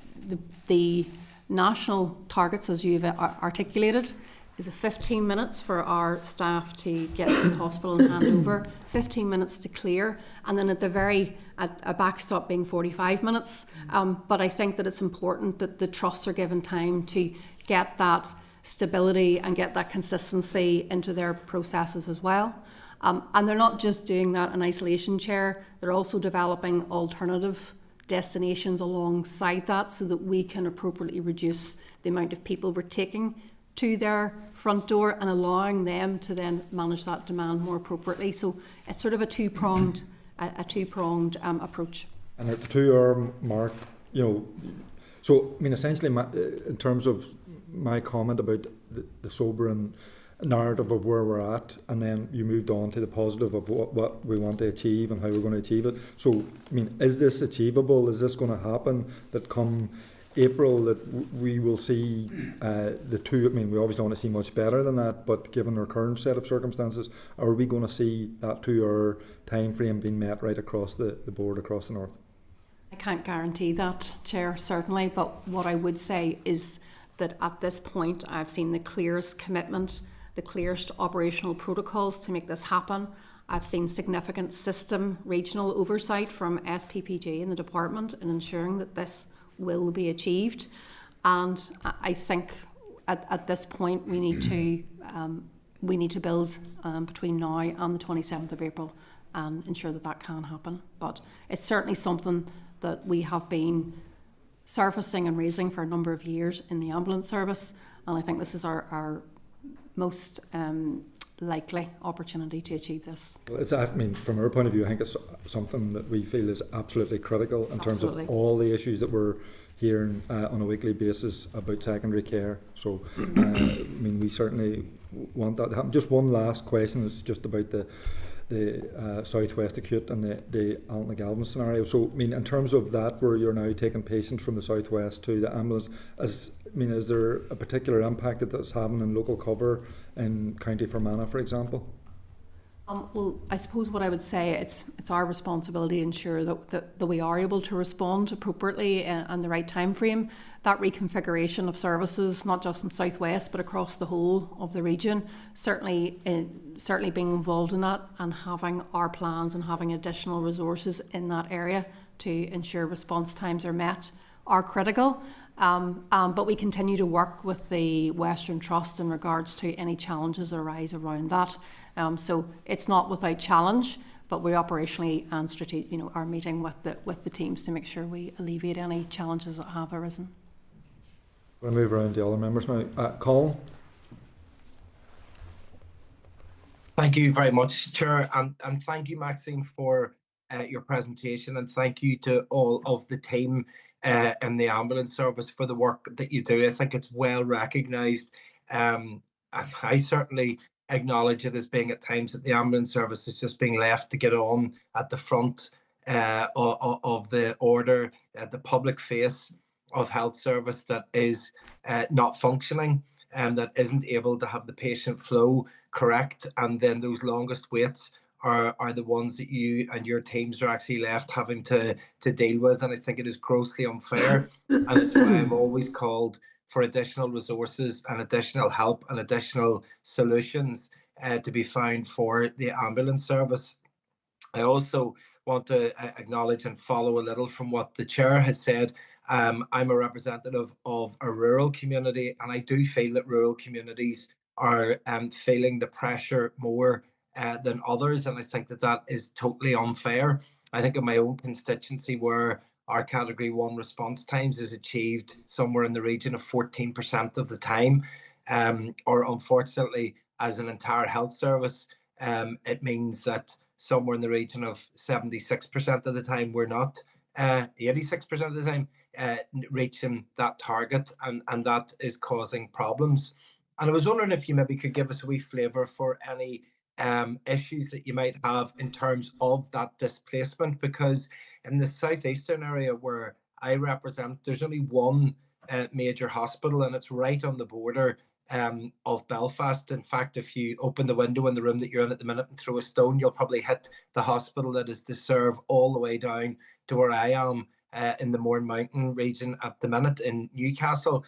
the national targets, as you've articulated, is 15 minutes for our staff to get to the hospital and hand over, 15 minutes to clear, and then at a backstop being 45 minutes. But I think that it's important that the trusts are given time to get that stability and get that consistency into their processes as well. And they're not just doing that in isolation, Chair, they're also developing alternative destinations alongside that, so that we can appropriately reduce the amount of people we're taking to their front door and allowing them to then manage that demand more appropriately. So it's sort of a two-pronged approach. And at the 2 hour mark, so I mean, essentially, in terms of my comment about the sobering narrative of where we're at, and then you moved on to the positive of what we want to achieve and how we're going to achieve it. So, I mean, is this achievable? Is this going to happen that come April that we will see the 2? I mean, we obviously want to see much better than that, but given our current set of circumstances, are we going to see that 2 hour time frame being met right across the board across the north? I can't guarantee that, Chair, certainly, but what I would say is that at this point I've seen the clearest commitment, the clearest operational protocols to make this happen. I've seen significant system regional oversight from SPPG and the department in ensuring that this will be achieved. And I think at this point we need to build between now and the 27th of April and ensure that that can happen. But it's certainly something that we have been surfacing and raising for a number of years in the ambulance service, and I think this is our most likely opportunity to achieve this. Well, I mean, from our point of view, I think it's something that we feel is absolutely critical in terms of all the issues that we're hearing on a weekly basis about secondary care. So, I mean, we certainly want that to happen. Just one last question is just about the Southwest Acute and the Alton-Galvin scenario. So, I mean, in terms of that, where you're now taking patients from the Southwest to the ambulance, is there a particular impact that that's having in local cover in County Fermanagh, for example? Well, I suppose what I would say, it's our responsibility to ensure that we are able to respond appropriately in the right time frame. That reconfiguration of services, not just in Southwest but across the whole of the region, certainly being involved in that and having our plans and having additional resources in that area to ensure response times are met are critical. But we continue to work with the Western Trust in regards to any challenges that arise around that. So it's not without challenge, but we operationally and strategic, are meeting with the teams to make sure we alleviate any challenges that have arisen. We'll move around to other members now. Colin? Thank you very much, Chair, and thank you, Maxine, for your presentation, and thank you to all of the team in the ambulance service for the work that you do. I think it's well recognised, and I certainly acknowledge it as being at times that the ambulance service is just being left to get on at the front of the order, at the public face of health service that is not functioning and that isn't able to have the patient flow correct, and then those longest waits are the ones that you and your teams are actually left having to deal with. And I think it is grossly unfair, and it's why I've always called for additional resources and additional help and additional solutions to be found for the ambulance service. I also want to acknowledge and follow a little from what the Chair has said. I'm a representative of a rural community, and I do feel that rural communities are feeling the pressure more than others, and I think that is totally unfair. I think of my own constituency, where our Category 1 response times is achieved somewhere in the region of 14% of the time, or unfortunately, as an entire health service, it means that somewhere in the region of 76% of the time we're not, 86% of the time, reaching that target, and that is causing problems. And I was wondering if you maybe could give us a wee flavour for any issues that you might have in terms of that displacement, because in the southeastern area where I represent, there's only one major hospital, and it's right on the border of Belfast. In fact, if you open the window in the room that you're in at the minute and throw a stone, you'll probably hit the hospital that is to serve all the way down to where I am in the Mourne Mountain region at the minute in Newcastle.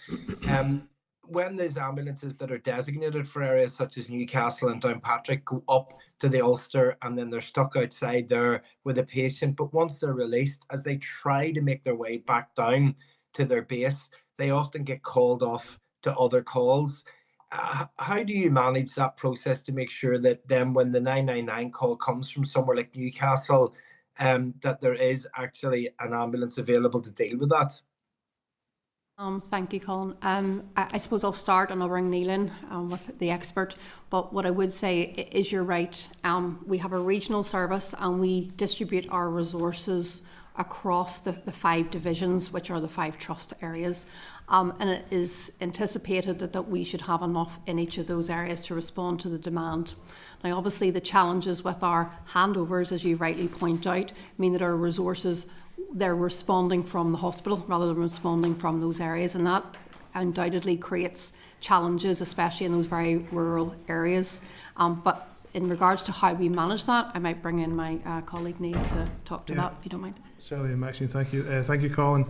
When those ambulances that are designated for areas such as Newcastle and Downpatrick go up to the Ulster, and then they're stuck outside there with a patient, but once they're released, as they try to make their way back down to their base, they often get called off to other calls. How do you manage that process to make sure that then when the 999 call comes from somewhere like Newcastle, that there is actually an ambulance available to deal with that? Thank you, Colin. I suppose I'll start and I'll bring Neil in with the expert. But what I would say is you're right. We have a regional service and we distribute our resources across the 5 divisions, which are the 5 trust areas. And it is anticipated that we should have enough in each of those areas to respond to the demand. Now, obviously, the challenges with our handovers, as you rightly point out, mean that our resources, they're responding from the hospital rather than responding from those areas, and that undoubtedly creates challenges, especially in those very rural areas. But in regards to how we manage that, I might bring in my colleague Neil to talk to that, if you don't mind. Certainly, Maxine, thank you. Thank you, Colin.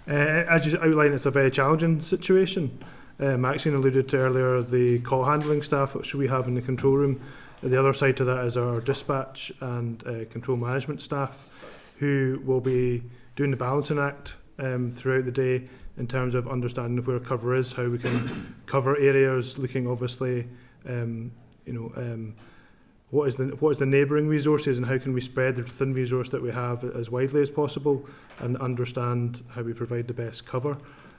As you outlined, it's a very challenging situation. Maxine alluded to earlier the call handling staff, which we have in the control room. The other side to that is our dispatch and control management staff, who will be doing the balancing act throughout the day in terms of understanding where cover is, how we can cover areas, looking obviously, what is the neighbouring resources and how can we spread the thin resource that we have as widely as possible and understand how we provide the best cover.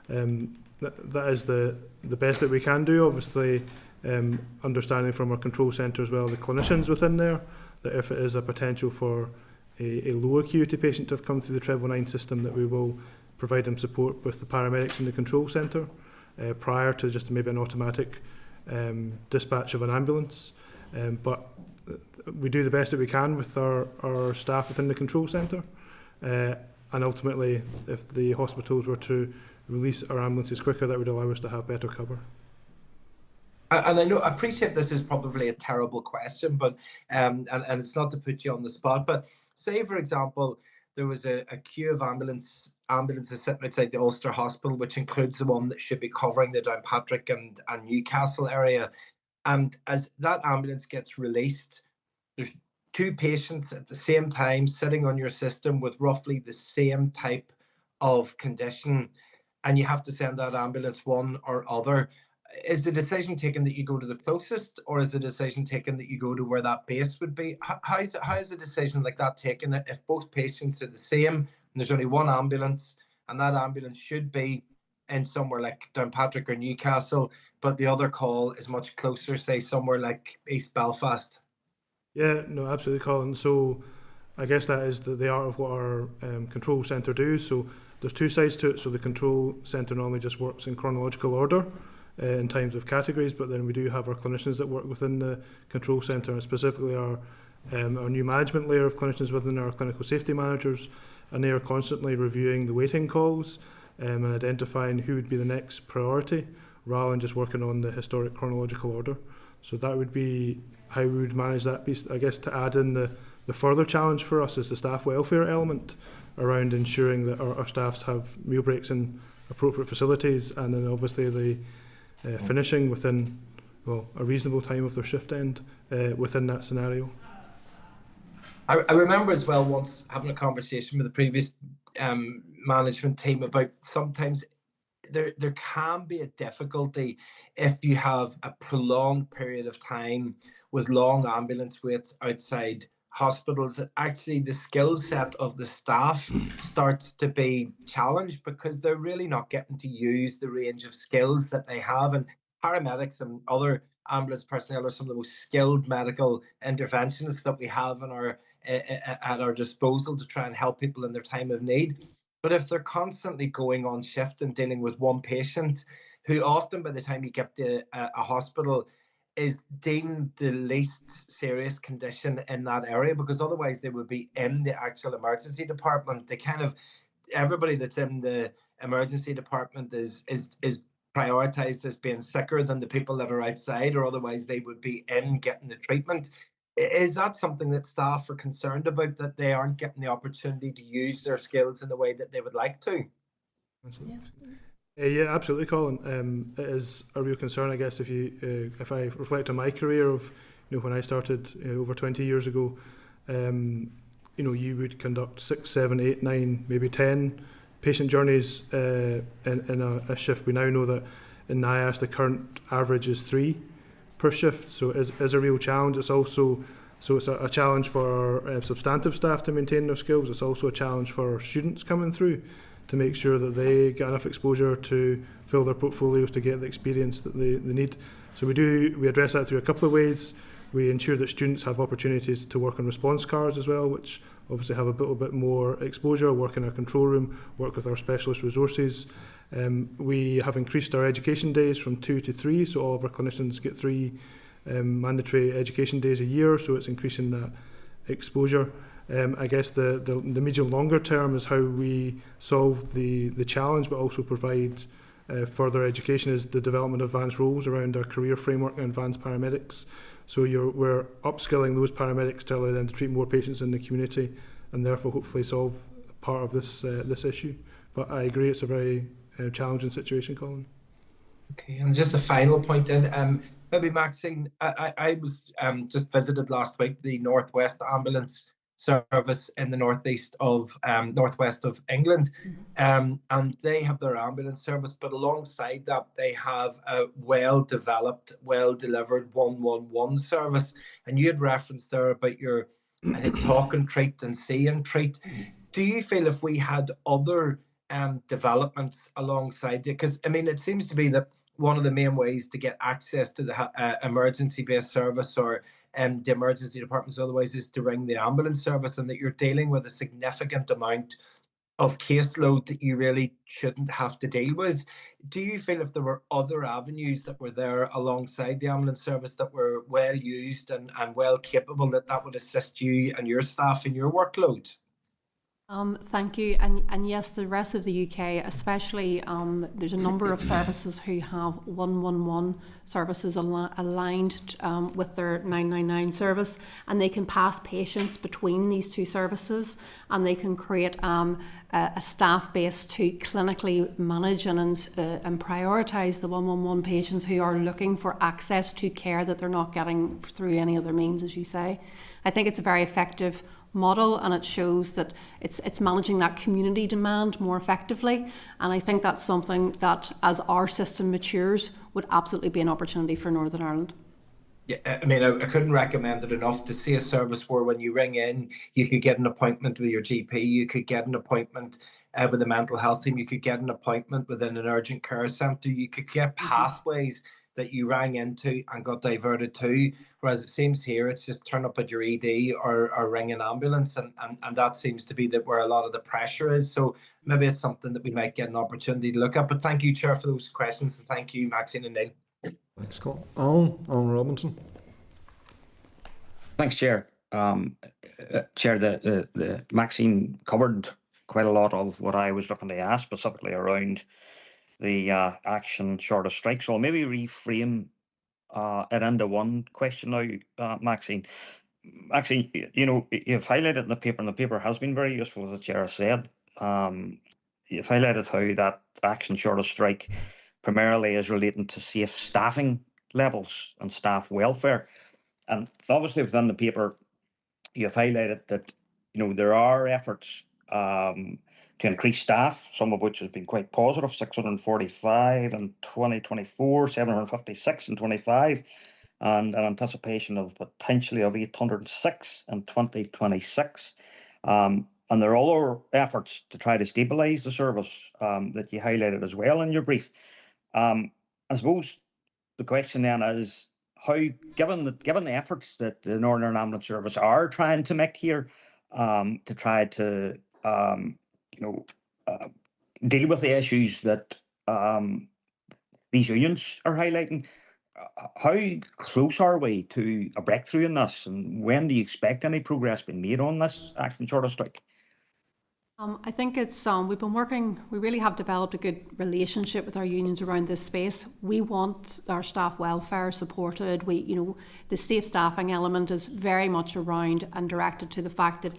That is the best that we can do, obviously, understanding from our control centre as well, the clinicians within there, that if it is a potential for a low acuity patient to have come through the 999 system, that we will provide them support with the paramedics in the control centre prior to just maybe an automatic dispatch of an ambulance. But we do the best that we can with our staff within the control centre, and ultimately if the hospitals were to release our ambulances quicker, that would allow us to have better cover. And I appreciate this is probably a terrible question, but and it's not to put you on the spot, but say for example there was a queue of ambulances sitting outside the Ulster Hospital, which includes the one that should be covering the Downpatrick and Newcastle area, and as that ambulance gets released, there's 2 patients at the same time sitting on your system with roughly the same type of condition, and you have to send that ambulance one or other. Is the decision taken that you go to the closest, or is the decision taken that you go to where that base would be? How is a decision like that taken if both patients are the same and there's only one ambulance, and that ambulance should be in somewhere like Downpatrick or Newcastle, but the other call is much closer, say somewhere like East Belfast? Yeah, no, absolutely, Colin. So I guess that is the art of what our control centre do. So there's 2 sides to it. So the control centre normally just works in chronological order in terms of categories, but then we do have our clinicians that work within the control centre, and specifically our new management layer of clinicians within our clinical safety managers, and they are constantly reviewing the waiting calls and identifying who would be the next priority, rather than just working on the historic chronological order. So that would be how we would manage that piece. I guess to add in the further challenge for us is the staff welfare element around ensuring that our staffs have meal breaks in appropriate facilities, and then obviously the finishing within a reasonable time of their shift end within that scenario. I remember as well once having a conversation with the previous management team about sometimes there can be a difficulty if you have a prolonged period of time with long ambulance waits outside hospitals, that actually the skill set of the staff starts to be challenged because they're really not getting to use the range of skills that they have. And paramedics and other ambulance personnel are some of the most skilled medical interventionists that we have in at our disposal to try and help people in their time of need. But if they're constantly going on shift and dealing with one patient, who often by the time you get to a hospital is deemed the least serious condition in that area, because otherwise they would be in the actual emergency department. They kind of, everybody that's in the emergency department is prioritized as being sicker than the people that are outside, or otherwise they would be in getting the treatment. Is that something that staff are concerned about, that they aren't getting the opportunity to use their skills in the way that they would like to? Yeah, absolutely, Colin. It is a real concern, I guess, if I reflect on my career of, when I started over 20 years ago, you would conduct 6, 7, 8, 9, maybe 10 patient journeys in a shift. We now know that in NIAS the current average is 3 per shift, so it is a real challenge. It's also it's a challenge for our substantive staff to maintain their skills. It's also a challenge for our students coming through to make sure that they get enough exposure to fill their portfolios to get the experience that they need. So we address that through a couple of ways. We ensure that students have opportunities to work on response cars as well, which obviously have a little bit more exposure, work in our control room, work with our specialist resources. We have increased our education days from 2 to 3, so all of our clinicians get 3 mandatory education days a year, so it's increasing that exposure. I guess the medium longer term is how we solve the challenge, but also provide further education, is the development of advanced roles around our career framework and advanced paramedics. So we're upskilling those paramedics to allow them to treat more patients in the community, and therefore hopefully solve part of this issue. But I agree, it's a very challenging situation, Colin. Okay, and just a final point then, maybe Maxine, I was just visited last week the Northwest Ambulance Service in the northwest of England, and they have their ambulance service, but alongside that they have a well-developed, well-delivered 111 service. And you had referenced there about your, I think, talk and treat and see and treat. Do you feel if we had other developments alongside it, because I mean it seems to be that one of the main ways to get access to the emergency-based service or the emergency departments otherwise is to ring the ambulance service, and that you're dealing with a significant amount of caseload that you really shouldn't have to deal with. Do you feel if there were other avenues that were there alongside the ambulance service that were well used and well capable, that would assist you and your staff in your workload? Thank you. And yes, the rest of the UK, especially, there's a number of services who have 111 services aligned with their 999 service, and they can pass patients between these two services, and they can create a staff base to clinically manage and prioritise the 111 patients who are looking for access to care that they're not getting through any other means, as you say. I think it's a very effective model, and it shows that it's managing that community demand more effectively, and I think that's something that, as our system matures, would absolutely be an opportunity for Northern Ireland. Yeah, I mean, I couldn't recommend it enough to see a service where when you ring in, you could get an appointment with your GP, you could get an appointment with the mental health team, you could get an appointment within an urgent care centre, you could get pathways that you rang into and got diverted to, whereas it seems here it's just turn up at your ED or ring an ambulance, and that seems to be where a lot of the pressure is. So maybe it's something that we might get an opportunity to look at. But thank you, Chair, for those questions, and thank you, Maxine and Neil. Thanks, Scott. Alan Robinson. Thanks, Chair. Chair, the Maxine covered quite a lot of what I was looking to ask, specifically around the action short of strike. So I'll maybe reframe it into one question now, Maxine. Maxine, you've highlighted in the paper, and the paper has been very useful, as the Chair said. You've highlighted how that action short of strike primarily is relating to safe staffing levels and staff welfare. And obviously within the paper, you've highlighted that, there are efforts to increase staff, some of which has been quite positive, 645 in 2024, 756 in 25, and an anticipation of potentially of 806 in 2026. And there are other efforts to try to stabilise the service that you highlighted as well in your brief. I suppose the question then is, how, given the efforts that the Northern Ambulance Service are trying to make here, to try to deal with the issues that these unions are highlighting, how close are we to a breakthrough in this, and when do you expect any progress being made on this action short of strike? I think it's we've been working. We really have developed a good relationship with our unions around this space. We want our staff welfare supported. The safe staffing element is very much around and directed to the fact that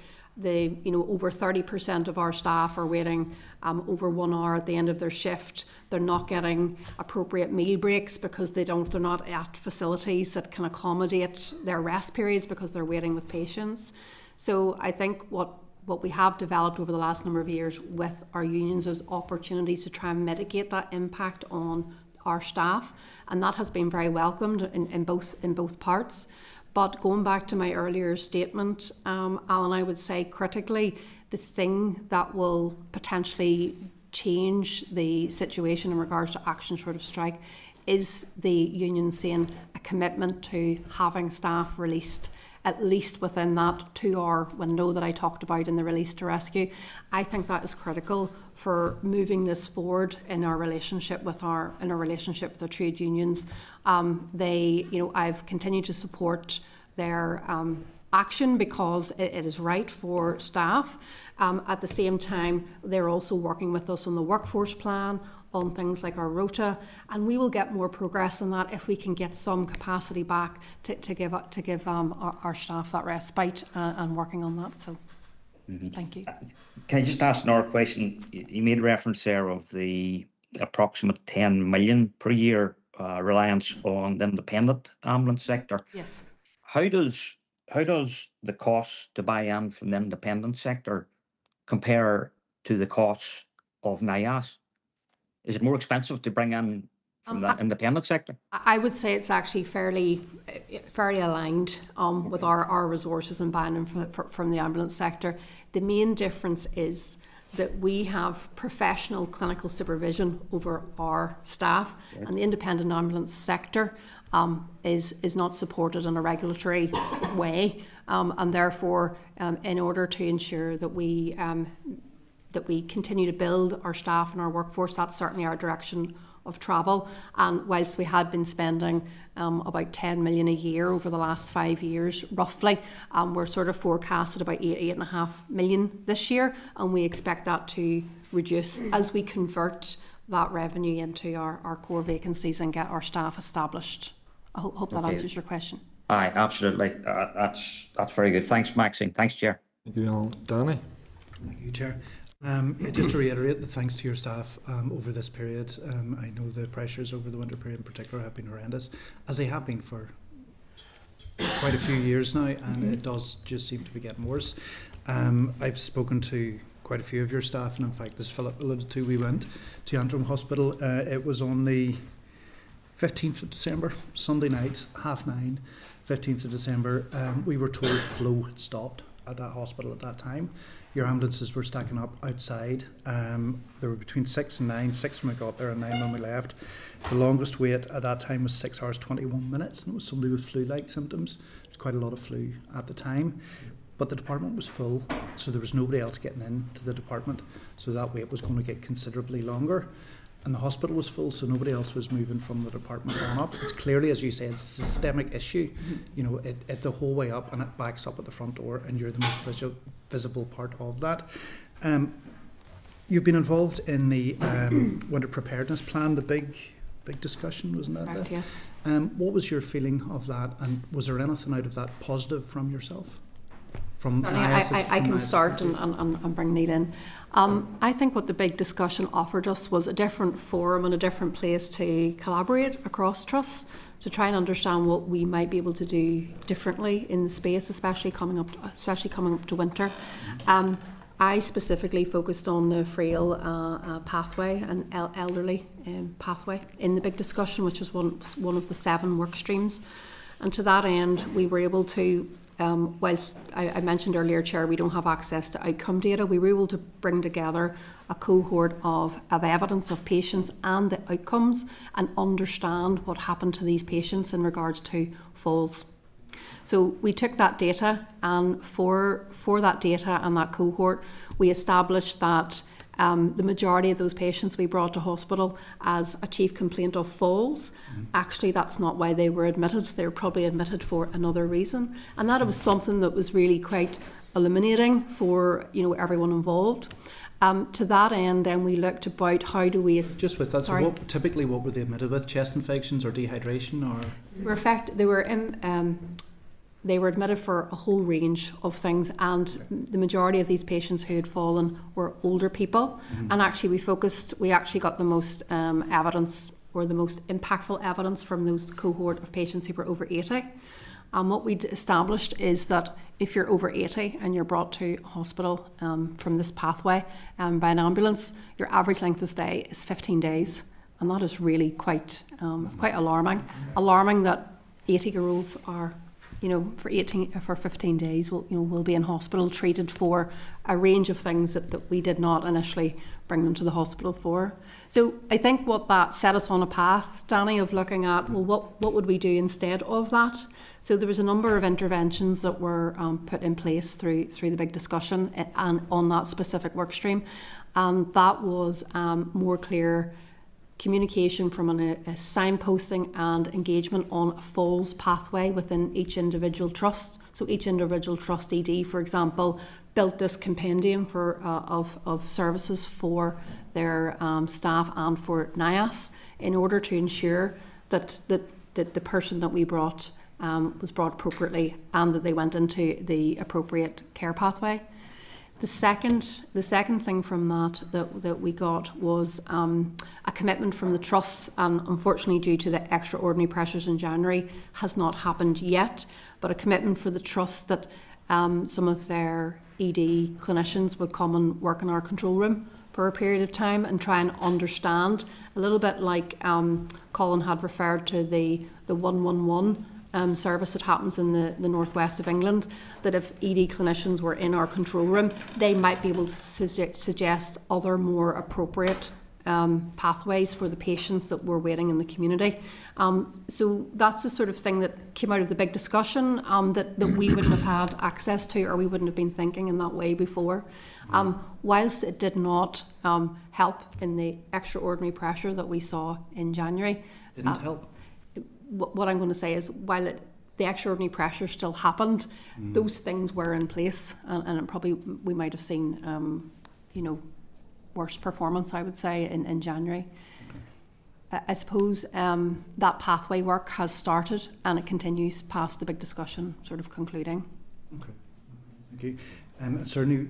over 30% of our staff are waiting over 1 hour at the end of their shift. They're not getting appropriate meal breaks because they're not at facilities that can accommodate their rest periods because they're waiting with patients. So I think what we have developed over the last number of years with our unions is opportunities to try and mitigate that impact on our staff, and that has been very welcomed in both parts. But going back to my earlier statement, Alan, I would say critically, the thing that will potentially change the situation in regards to action short of strike is the union saying a commitment to having staff released at least within that 2-hour window that I talked about in the release to rescue. I think that is critical for moving this forward in our relationship with our trade unions. I've continued to support their action because it is right for staff. At the same time, they're also working with us on the workforce plan, on things like our rota, and we will get more progress on that if we can get some capacity back to give our staff that respite and working on that. So, Thank you. Can I just ask another question? You made reference there of the approximate 10 million per year reliance on the independent ambulance sector. Yes. How does the cost to buy in from the independent sector compare to the costs of NIAS? Is it more expensive to bring in from the independent sector? I would say it's actually fairly aligned with our resources and buying them from the ambulance sector. The main difference is that we have professional clinical supervision over our staff, and the independent ambulance sector is not supported in a regulatory way, and therefore, in order to ensure that we continue to build our staff and our workforce, that's certainly our direction of travel. And whilst we had been spending about 10 million a year over the last 5 years, roughly, we're sort of forecasted about 8.5 million this year, and we expect that to reduce as we convert that revenue into our core vacancies and get our staff established. I hope that answers your question. Aye, absolutely. That's very good. Thanks, Maxine. Thanks, Chair. Thank you, Alan. Danny? Thank you, Chair. Just to reiterate the thanks to your staff over this period. I know the pressures over the winter period in particular have been horrendous, as they have been for quite a few years now, and it does just seem to be getting worse. I've spoken to quite a few of your staff, and in fact, as Philip alluded to, we went to Antrim Hospital. It was on the 15th of December, Sunday night, 9:30, 15th of December. We were told flow had stopped at that hospital at that time. Your ambulances were stacking up outside. There were between 6 and 9, 6 when we got there and 9 when we left. The longest wait at that time was 6 hours 21 minutes, and it was somebody with flu-like symptoms. There's quite a lot of flu at the time, but the department was full, so there was nobody else getting into the department, so that wait was going to get considerably longer. And the hospital was full, so nobody else was moving from the department on up. It's clearly, as you say, it's a systemic issue. You know, it the whole way up, and it backs up at the front door, and you're the most visible part of that. You've been involved in the winter preparedness plan, the big discussion, wasn't that? Correct, yes. What was your feeling of that, and was there anything out of that positive from yourself? I can start and bring Neil in. I think what the big discussion offered us was a different forum and a different place to collaborate across trusts to try and understand what we might be able to do differently in the space, especially coming up to winter. I specifically focused on the frail pathway and elderly pathway in the big discussion, which was one of the 7 work streams. And to that end, we were able to whilst I mentioned earlier, Chair, we don't have access to outcome data, we were able to bring together a cohort of evidence of patients and the outcomes and understand what happened to these patients in regards to falls. So we took that data, and for that data and that cohort, we established that The majority of those patients we brought to hospital as a chief complaint of falls. Actually, that's not why they were admitted. They were probably admitted for another reason. And that was something that was really quite illuminating for everyone involved. To that end, then we looked about how do we... Just with that, so typically what were they admitted with? Chest infections or dehydration? Or They were admitted for a whole range of things, and the majority of these patients who had fallen were older people. And actually we actually got the most evidence, or the most impactful evidence, from those cohort of patients who were over 80. And what we established is that if you're over 80 and you're brought to hospital from this pathway by an ambulance, your average length of stay is 15 days. And that is really quite alarming. Alarming that 80-year-olds are, for 15 days will be in hospital treated for a range of things that we did not initially bring them to the hospital for. So I think what that set us on a path, Danny, of looking at, what would we do instead of that? So there was a number of interventions that were put in place through the big discussion and on that specific work stream. And that was more clear communication from a signposting and engagement on a falls pathway within each individual trust. So each individual trust ED, for example, built this compendium of services for their staff and for NIAS in order to ensure that the person that we brought was brought appropriately and that they went into the appropriate care pathway. The second thing from that we got was a commitment from the trusts, and unfortunately due to the extraordinary pressures in January has not happened yet, but a commitment for the trust that some of their ED clinicians would come and work in our control room for a period of time and try and understand, a little bit like Colin had referred to the 111 service that happens in the northwest of England, that if ED clinicians were in our control room, they might be able to suggest other more appropriate pathways for the patients that were waiting in the community. So that's the sort of thing that came out of the big discussion that we wouldn't have had access to, or we wouldn't have been thinking in that way before. Whilst it did not help in the extraordinary pressure that we saw in January. Didn't help? What I'm going to say is, while the extraordinary pressure still happened, those things were in place, and it probably we might have seen, worse performance, I would say, in January. Okay. I suppose that pathway work has started, and it continues past the big discussion, sort of concluding. Okay, thank you. Certainly,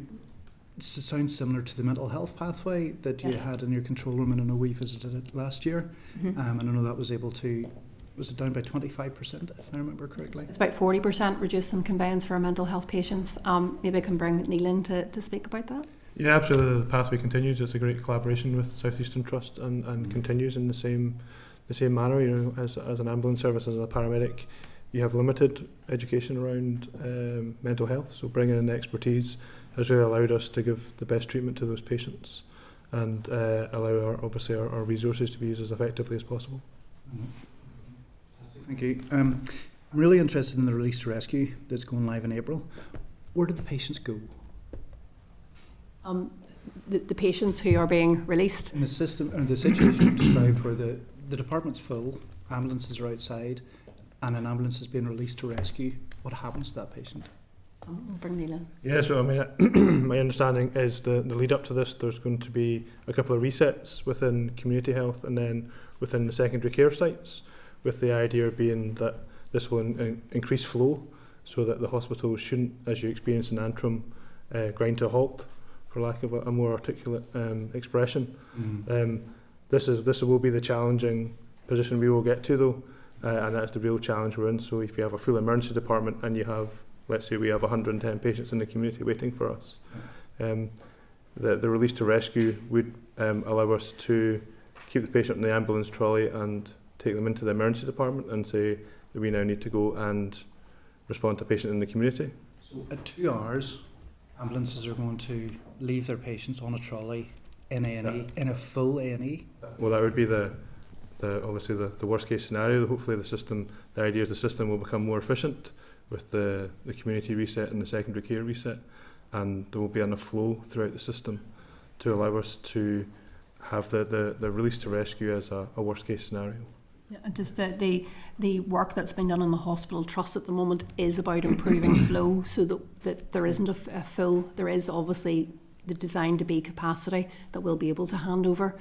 it sounds similar to the mental health pathway that you had in your control room, and I know we visited it last year, and I know that was able to. Was it down by 25%, if I remember correctly? It's about 40% reduced in conveyance for our mental health patients. Maybe I can bring Neil in to speak about that. Yeah, absolutely. The pathway continues. It's a great collaboration with South Eastern Trust and continues in the same manner. As an ambulance service, as a paramedic, you have limited education around mental health. So bringing in the expertise has really allowed us to give the best treatment to those patients and allow our resources to be used as effectively as possible. Mm-hmm. Thank you. I'm really interested in the release to rescue that's going live in April. Where do the patients go? The patients who are being released? In the system, or the situation you described where the department's full, ambulances are outside, and an ambulance is being released to rescue, what happens to that patient? We'll bring Neil in. Yeah, so I mean, my understanding is the lead up to this, there's going to be a couple of resets within community health and then within the secondary care sites, with the idea being that this will increase flow so that the hospital shouldn't, as you experience in Antrim, grind to a halt, for lack of a more articulate expression. This will be the challenging position we will get to, though, and that's the real challenge we're in. So if you have a full emergency department and you have, let's say we have 110 patients in the community waiting for us, the release to rescue would allow us to keep the patient in the ambulance trolley and take them into the emergency department and say that we now need to go and respond to a patient in the community. So at 2 hours, ambulances are going to leave their patients on a trolley in A&E, in a full A&E? Well, that would be obviously the worst case scenario. Hopefully the idea is the system will become more efficient with the community reset and the secondary care reset, and there will be enough flow throughout the system to allow us to have the release to rescue as a worst case scenario. Yeah, and just the work that's been done in the hospital trust at the moment is about improving flow, so that there isn't a full. There is obviously the design to be capacity that we'll be able to hand over.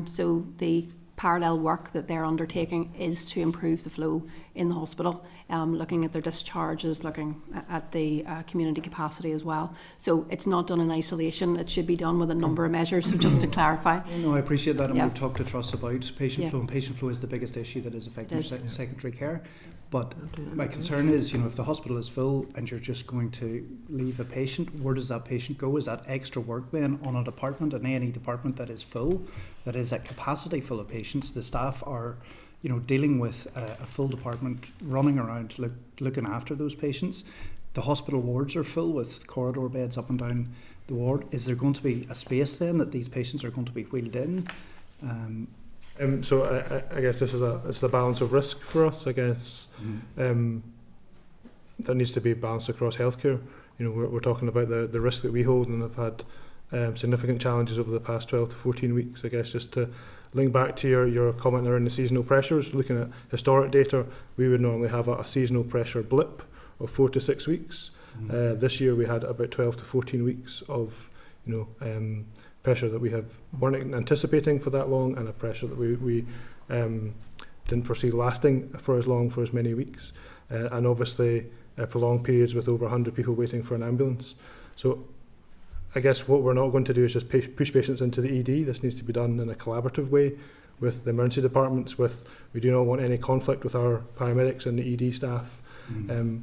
So the parallel work that they're undertaking is to improve the flow in the hospital, looking at their discharges, looking at the community capacity as well. So it's not done in isolation, it should be done with a number of measures. So just to clarify. No, I appreciate that, and Yeah. we've talked to trusts about patient flow, and patient flow is the biggest issue that is affecting It is. secondary care. But my concern is, if the hospital is full and you're just going to leave a patient, where does that patient go? Is that extra work then on a department, an A&E department that is full, that is at capacity full of patients? The staff are, dealing with a full department running around looking after those patients. The hospital wards are full with corridor beds up and down the ward. Is there going to be a space then that these patients are going to be wheeled in? So I guess this is a balance of risk for us. I guess that needs to be balanced across healthcare. We're talking about the risk that we hold, and have had significant challenges over the past 12 to 14 weeks. I guess just to link back to your comment around the seasonal pressures, looking at historic data, we would normally have a seasonal pressure blip of 4 to 6 weeks. This year we had about 12 to 14 weeks of pressure that we weren't anticipating for that long, and a pressure that we didn't foresee lasting for as long, for as many weeks, and obviously prolonged periods with over 100 people waiting for an ambulance. So I guess what we're not going to do is just push patients into the ED. This needs to be done in a collaborative way with the emergency departments. We do not want any conflict with our paramedics and the ED staff,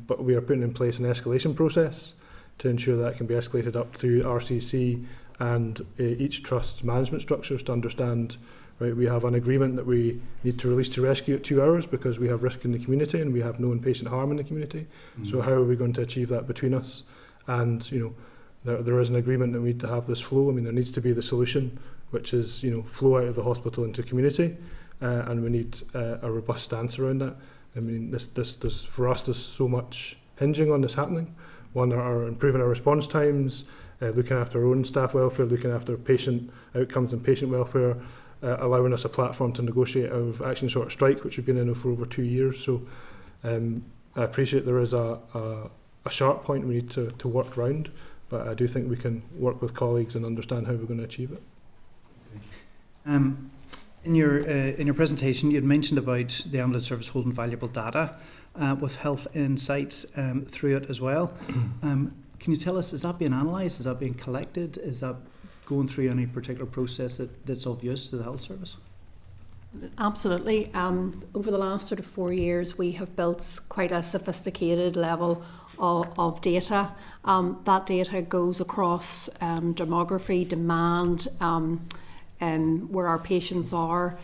but we are putting in place an escalation process to ensure that can be escalated up through RCC and each trust's management structures to understand, right, we have an agreement that we need to release to rescue at 2 hours because we have risk in the community and we have known patient harm in the community. So how are we going to achieve that between us? And there is an agreement that we need to have this flow. I mean, there needs to be the solution, which is flow out of the hospital into community, and we need a robust stance around that. I mean, this for us, there's so much hinging on this happening. One, are improving our response times, looking after our own staff welfare, looking after patient outcomes and patient welfare, allowing us a platform to negotiate out of action short strike, which we've been in for over 2 years. So I appreciate there is a sharp point we need to work around, but I do think we can work with colleagues and understand how we're going to achieve it. In your presentation, you had mentioned about the ambulance service holding valuable data with health insights through it as well. Can you tell us, is that being analysed? Is that being collected? Is that going through any particular process that's of use to the health service? Absolutely. Over the last sort of 4 years, we have built quite a sophisticated level of data. That data goes across demography, demand, where our patients are,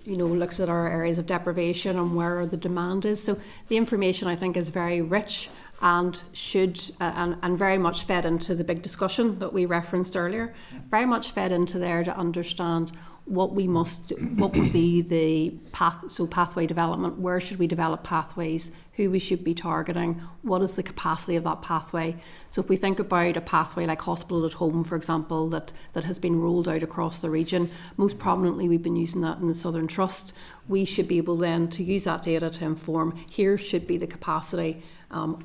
looks at our areas of deprivation and where the demand is. So the information, I think, is very rich and should and very much fed into the big discussion that we referenced earlier, very much fed into there to understand what would be the pathway development, where should we develop pathways, who we should be targeting, what is the capacity of that pathway. So if we think about a pathway like hospital at home, for example, that has been rolled out across the region, most prominently we've been using that in the Southern Trust, we should be able then to use that data to inform, here should be the capacity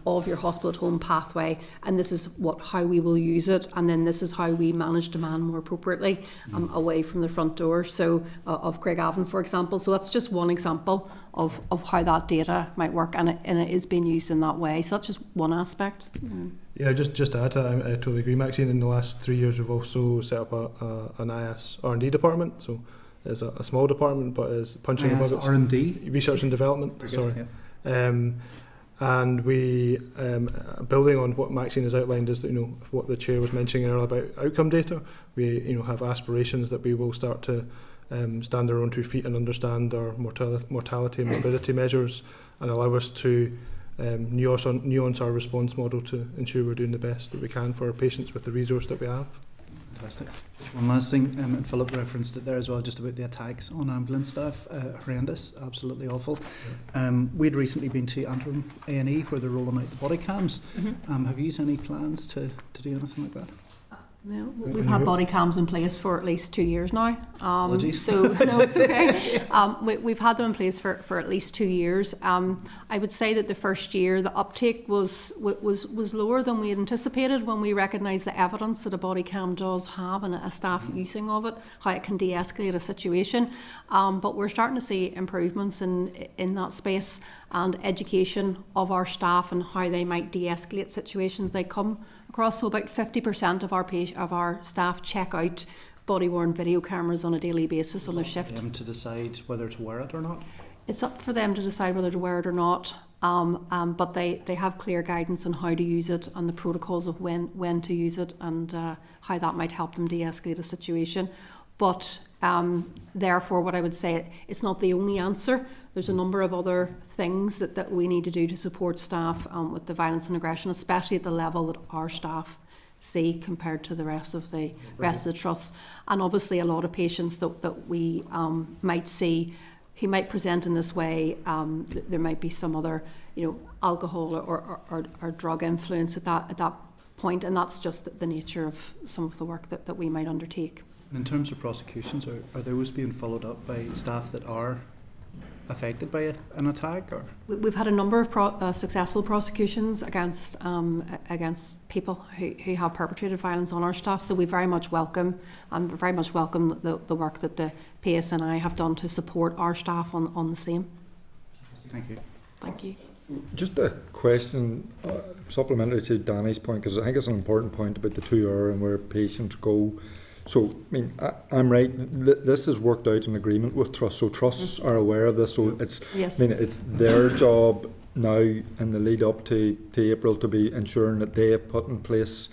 of your hospital at home pathway, and this is how we will use it, and then this is how we manage demand more appropriately away from the front door of Craigavon, for example. So that's just one example of how that data might work, and it is being used in that way. So that's just one aspect. Yeah, just to add to that, I totally agree, Maxine. In the last 3 years, we've also set up an IS R&D department. So it's a small department, but is punching above its R&D? Research and Development. Sorry. Yeah. And we, building on what Maxine has outlined, is that what the chair was mentioning earlier about outcome data. We have aspirations that we will start to stand our own 2 feet and understand our mortality and morbidity measures, and allow us to nuance our response model to ensure we're doing the best that we can for our patients with the resource that we have. Fantastic. Just one last thing, and Philip referenced it there as well, just about the attacks on ambulance staff. Horrendous, absolutely awful. We'd recently been to Antrim A&E where they're rolling out the body cams. Have you any plans to do anything like that? Yeah, we've had body cams in place for at least 2 years now. Apologies. So no, it's okay. We've had them in place for at least 2 years. I would say that the first year the uptake was lower than we had anticipated when we recognised the evidence that a body cam does have and a staff using of it, how it can de-escalate a situation. But we're starting to see improvements in that space and education of our staff and how they might de-escalate situations they come across. So about 50% of our staff check out body-worn video cameras on a daily basis on their shift. Them to decide whether to wear it or not? It's up for them to decide whether to wear it or not, but they have clear guidance on how to use it and the protocols of when to use it and how that might help them de-escalate a situation. But therefore, what I would say, it's not the only answer. There's a number of other things that we need to do to support staff with the violence and aggression, especially at the level that our staff see compared to the rest of the trust. And obviously a lot of patients that we might see who might present in this way, there might be some other, alcohol or drug influence at that point, and that's just the nature of some of the work that we might undertake. In terms of prosecutions, are those being followed up by staff that are affected by an attack? Or we've had a number of successful prosecutions against people who have perpetrated violence on our staff. So we very much welcome the work that the PSNI have done to support our staff on the same. Thank you. Thank you. Just a question, supplementary to Danny's point, because I think it's an important point about the 2 hour and where patients go. So, I'm right, this is worked out in agreement with trusts, so trusts are aware of this, so it's, yes. It's their job now in the lead up to April to be ensuring that they have put in place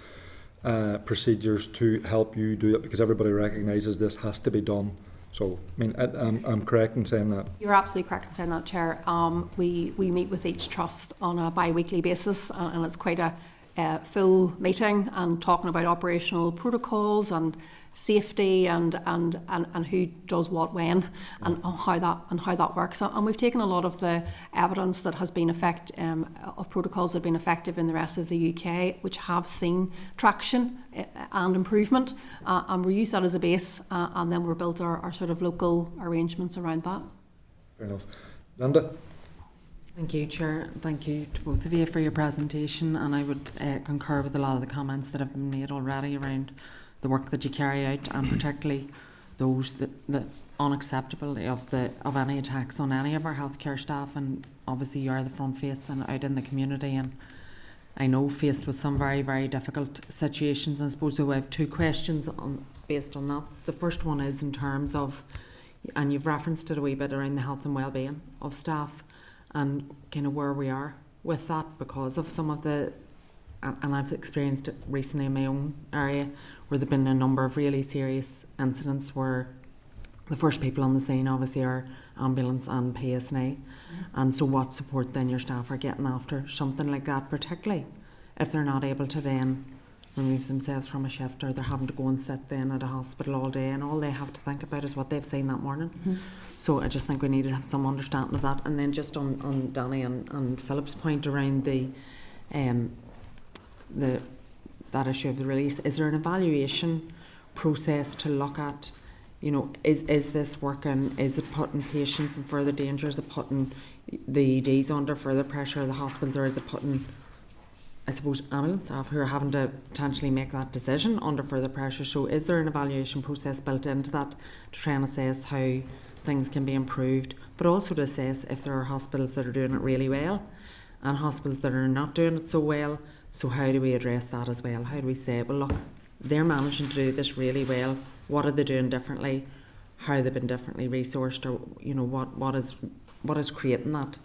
procedures to help you do it, because everybody recognises this has to be done. So, I'm correct in saying that? You're absolutely correct in saying that, Chair. We meet with each trust on a bi-weekly basis, and it's quite a full meeting and talking about operational protocols and safety and who does what when and how that works. And we've taken a lot of the evidence that has been of protocols that have been effective in the rest of the UK, which have seen traction and improvement, and we use that as a base, and then we're built our sort of local arrangements around that. Fair enough. Linda? Thank you, Chair. Thank you to both of you for your presentation, and I would concur with a lot of the comments that have been made already around the work that you carry out, and particularly those that unacceptable of any attacks on any of our healthcare staff. And obviously you are the front face and out in the community, and I know faced with some very, very difficult situations. And I suppose we have 2 questions based on that. The first one is in terms of, and you've referenced it a wee bit, around the health and well-being of staff and kind of where we are with that, because of some of the, and I've experienced it recently in my own area, where there have been a number of really serious incidents where the first people on the scene obviously are ambulance and PSNA. And so what support then your staff are getting after something like that, particularly if they're not able to then remove themselves from a shift, or they're having to go and sit then at a hospital all day and all they have to think about is what they've seen that morning. So I just think we need to have some understanding of that. And then just on Danny and Philip's point around that issue of the release, is there an evaluation process to look at, is this working? Is it putting patients in further danger? Is it putting the EDs under further pressure, the hospitals, or is it putting, I suppose, ambulance staff who are having to potentially make that decision under further pressure? So is there an evaluation process built into that to try and assess how things can be improved, but also to assess if there are hospitals that are doing it really well and hospitals that are not doing it so well? So how do we address that as well? How do we say, well, look, they're managing to do this really well, what are they doing differently, how have they been differently resourced, or what is creating that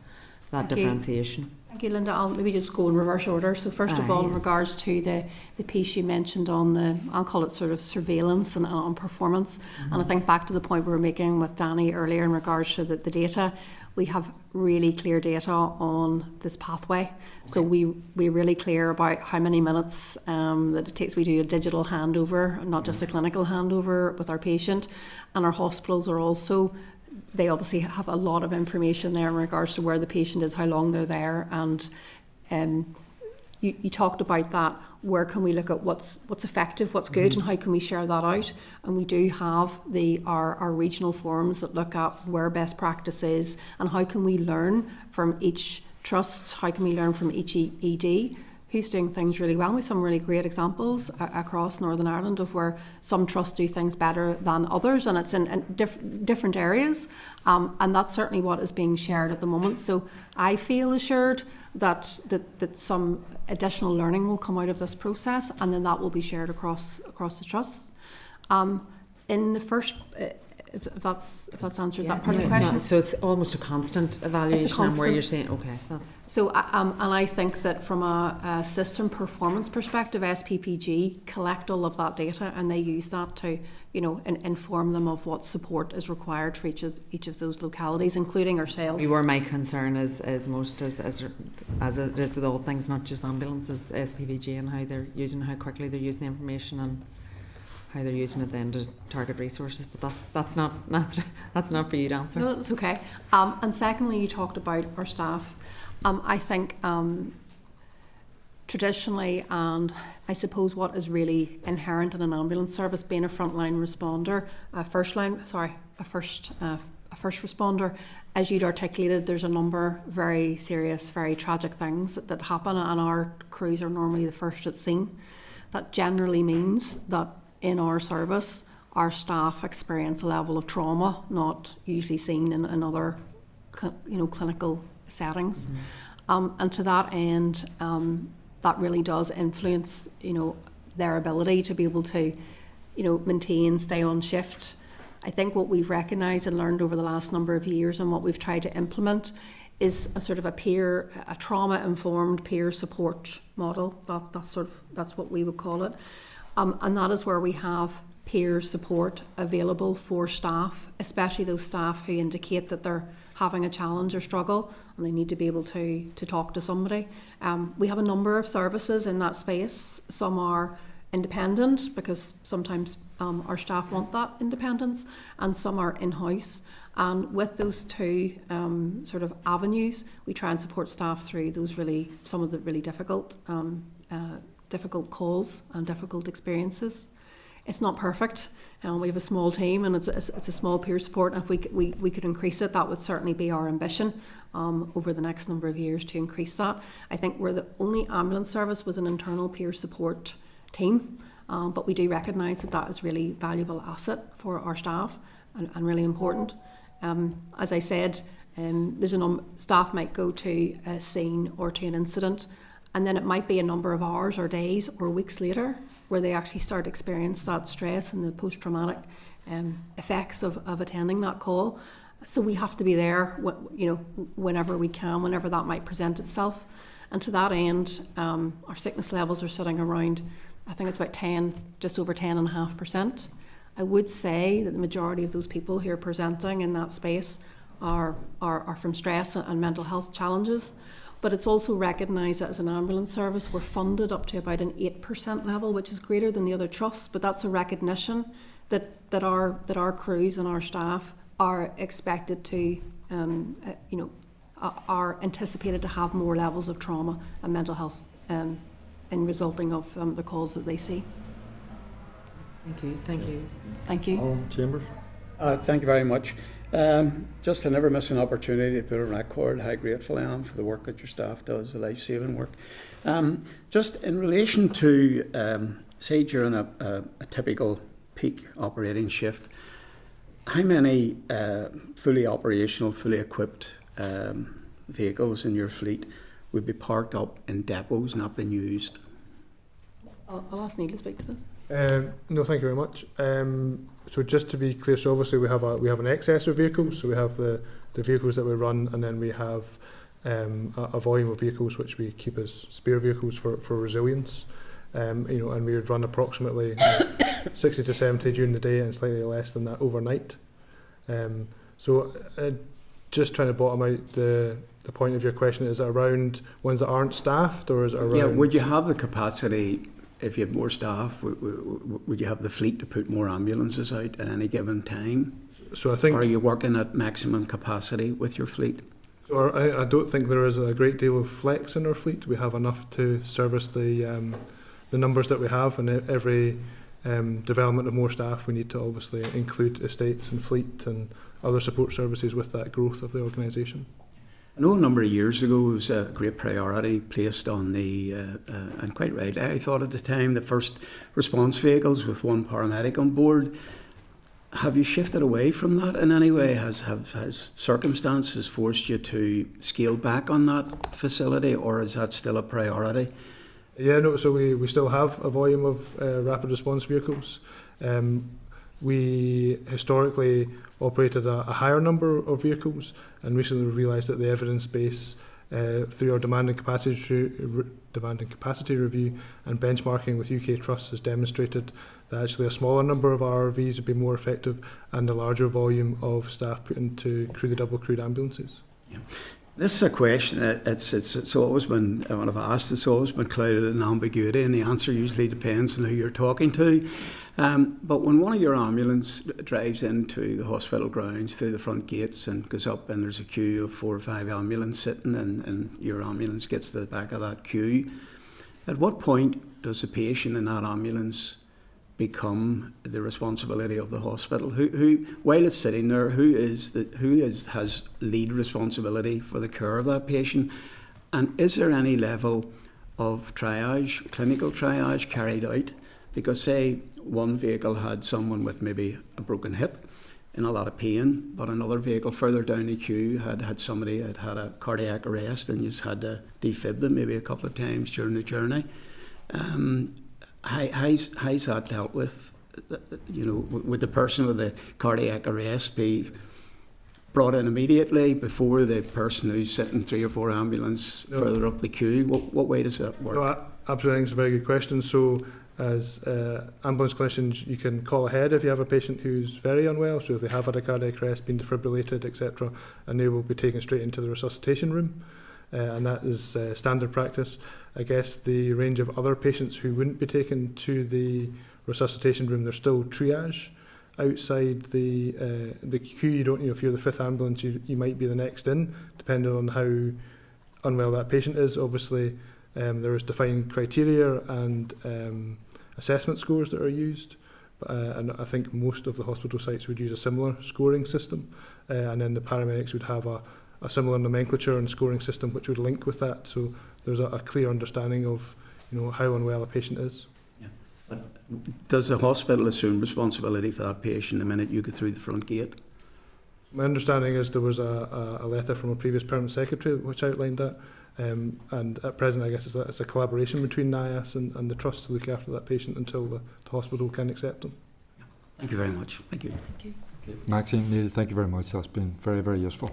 differentiation? Thank you, Linda. I'll maybe just go in reverse order. So first of all, in regards to the piece you mentioned on the, I'll call it sort of surveillance and on performance, and I think back to the point we were making with Danny earlier in regards to the data, we have really clear data on this pathway. Okay. So we're really clear about how many minutes that it takes. We do a digital handover, not just a clinical handover with our patient, and our hospitals are also, they obviously have a lot of information there in regards to where the patient is, how long they're there, and you talked about that. Where can we look at what's effective, what's good, and how can we share that out? And we do have our regional forums that look at where best practice is and how can we learn from each trust, how can we learn from each ED who's doing things really well. We have some really great examples across Northern Ireland of where some trusts do things better than others, and it's in different areas, and that's certainly what is being shared at the moment. So I feel assured that some additional learning will come out of this process, and then that will be shared across the trusts. In the first, if that's answered that part of the question. No, so it's almost a constant evaluation, and where you're saying, okay, that's... So, and I think that from a system performance perspective, SPPG collect all of that data and they use that to, inform them of what support is required for each of those localities, including ourselves. Where my concern is most as it is with all things, not just ambulances, SPPG, and how quickly they're using the information and how they're using it then to target resources, but that's not for you to answer. No, that's okay. And secondly, you talked about our staff. I think traditionally, and I suppose what is really inherent in an ambulance service, being a frontline responder, a first responder, as you'd articulated, there's a number of very serious, very tragic things that happen, and our crews are normally the first at scene. That generally means that in our service, our staff experience a level of trauma not usually seen in other, clinical settings, and to that end, that really does influence, their ability to be able to, maintain, stay on shift. I think what we've recognised and learned over the last number of years, and what we've tried to implement, is a sort of a trauma-informed peer support model. That's what we would call it. And that is where we have peer support available for staff, especially those staff who indicate that they're having a challenge or struggle and they need to be able to talk to somebody. We have a number of services in that space. Some are independent because sometimes our staff want that independence, and some are in-house. And with those two sort of avenues, we try and support staff through some of the really difficult calls and difficult experiences. It's not perfect. We have a small team and it's a small peer support, and if we could increase it, that would certainly be our ambition over the next number of years to increase that. I think we're the only ambulance service with an internal peer support team, but we do recognise that is really valuable asset for our staff and really important. As I said, staff might go to a scene or to an incident, and then it might be a number of hours or days or weeks later where they actually start to experience that stress and the post-traumatic effects of attending that call. So we have to be there, whenever we can, whenever that might present itself. And to that end, our sickness levels are sitting around, I think it's about just over 10.5%. I would say that the majority of those people who are presenting in that space are from stress and mental health challenges. But it's also recognised that as an ambulance service, we're funded up to about an 8% level, which is greater than the other trusts. But that's a recognition that our crews and our staff are expected to, are anticipated to have more levels of trauma and mental health in resulting of the calls that they see. Thank you. Alan Chambers. Thank you very much. Just to never miss an opportunity to put on record how grateful I am for the work that your staff does, the life-saving work. Just in relation to, say during a typical peak operating shift, how many fully operational, fully equipped vehicles in your fleet would be parked up in depots not being used? I'll ask Neil to speak to this. No, thank you very much. So just to be clear, so obviously we have an excess of vehicles. So we have the vehicles that we run, and then we have a volume of vehicles which we keep as spare vehicles for resilience. And we would run approximately 60 to 70 during the day and slightly less than that overnight. Just trying to bottom out the point of your question, is it around ones that aren't staffed, or is it around? Yeah, would you have the capacity? If you had more staff, would you have the fleet to put more ambulances out at any given time? So I think. Or are you working at maximum capacity with your fleet? So I don't think there is a great deal of flex in our fleet. We have enough to service the numbers that we have, and every development of more staff, we need to obviously include estates and fleet and other support services with that growth of the organisation. I know a number of years ago it was a great priority placed on the, and quite right, I thought at the time, the first response vehicles with one paramedic on board. Have you shifted away from that in any way? Has circumstances forced you to scale back on that facility, or is that still a priority? Yeah, no, so we still have a volume of rapid response vehicles. We historically operated a higher number of vehicles, and recently we realised that the evidence base through our demand and capacity review and benchmarking with UK trusts has demonstrated that actually a smaller number of RRVs would be more effective, and a larger volume of staff put into the double crewed ambulances. Yeah. This is a question, it's always been, when I've asked, it's always been clouded in ambiguity, and the answer usually depends on who you're talking to. But when one of your ambulance drives into the hospital grounds through the front gates and goes up, and there's a queue of 4 or 5 ambulances sitting, and your ambulance gets to the back of that queue, at what point does the patient in that ambulance become the responsibility of the hospital? Who while it's sitting there, who has lead responsibility for the care of that patient? And is there any level of triage, clinical triage carried out? Because say one vehicle had someone with maybe a broken hip in a lot of pain, but another vehicle further down the queue had somebody that had a cardiac arrest, and you just had to defib them maybe a couple of times during the journey. How's that dealt with? Would the person with the cardiac arrest be brought in immediately before the person who's sitting 3 or 4 ambulance further up the queue? What way does that work? No, absolutely, I think it's a very good question. So as ambulance clinicians, you can call ahead if you have a patient who's very unwell, so if they have had a cardiac arrest, been defibrillated, etc., and they will be taken straight into the resuscitation room, and that is standard practice. I guess the range of other patients who wouldn't be taken to the resuscitation room, there's still triage outside the queue. You don't, if you're the 5th ambulance, you might be the next in, depending on how unwell that patient is. Obviously, there is defined criteria and assessment scores that are used, and I think most of the hospital sites would use a similar scoring system, and then the paramedics would have a similar nomenclature and scoring system which would link with that, so there's a clear understanding of how unwell a patient is. Yeah. But does the hospital assume responsibility for that patient the minute you go through the front gate? My understanding is there was a letter from a previous permanent secretary which outlined that, and at present I guess it's a collaboration between NIAS and the trust to look after that patient until the hospital can accept them. Thank you very much. Thank you. Thank you. Maxine, Neil, thank you very much. That's been very, very useful.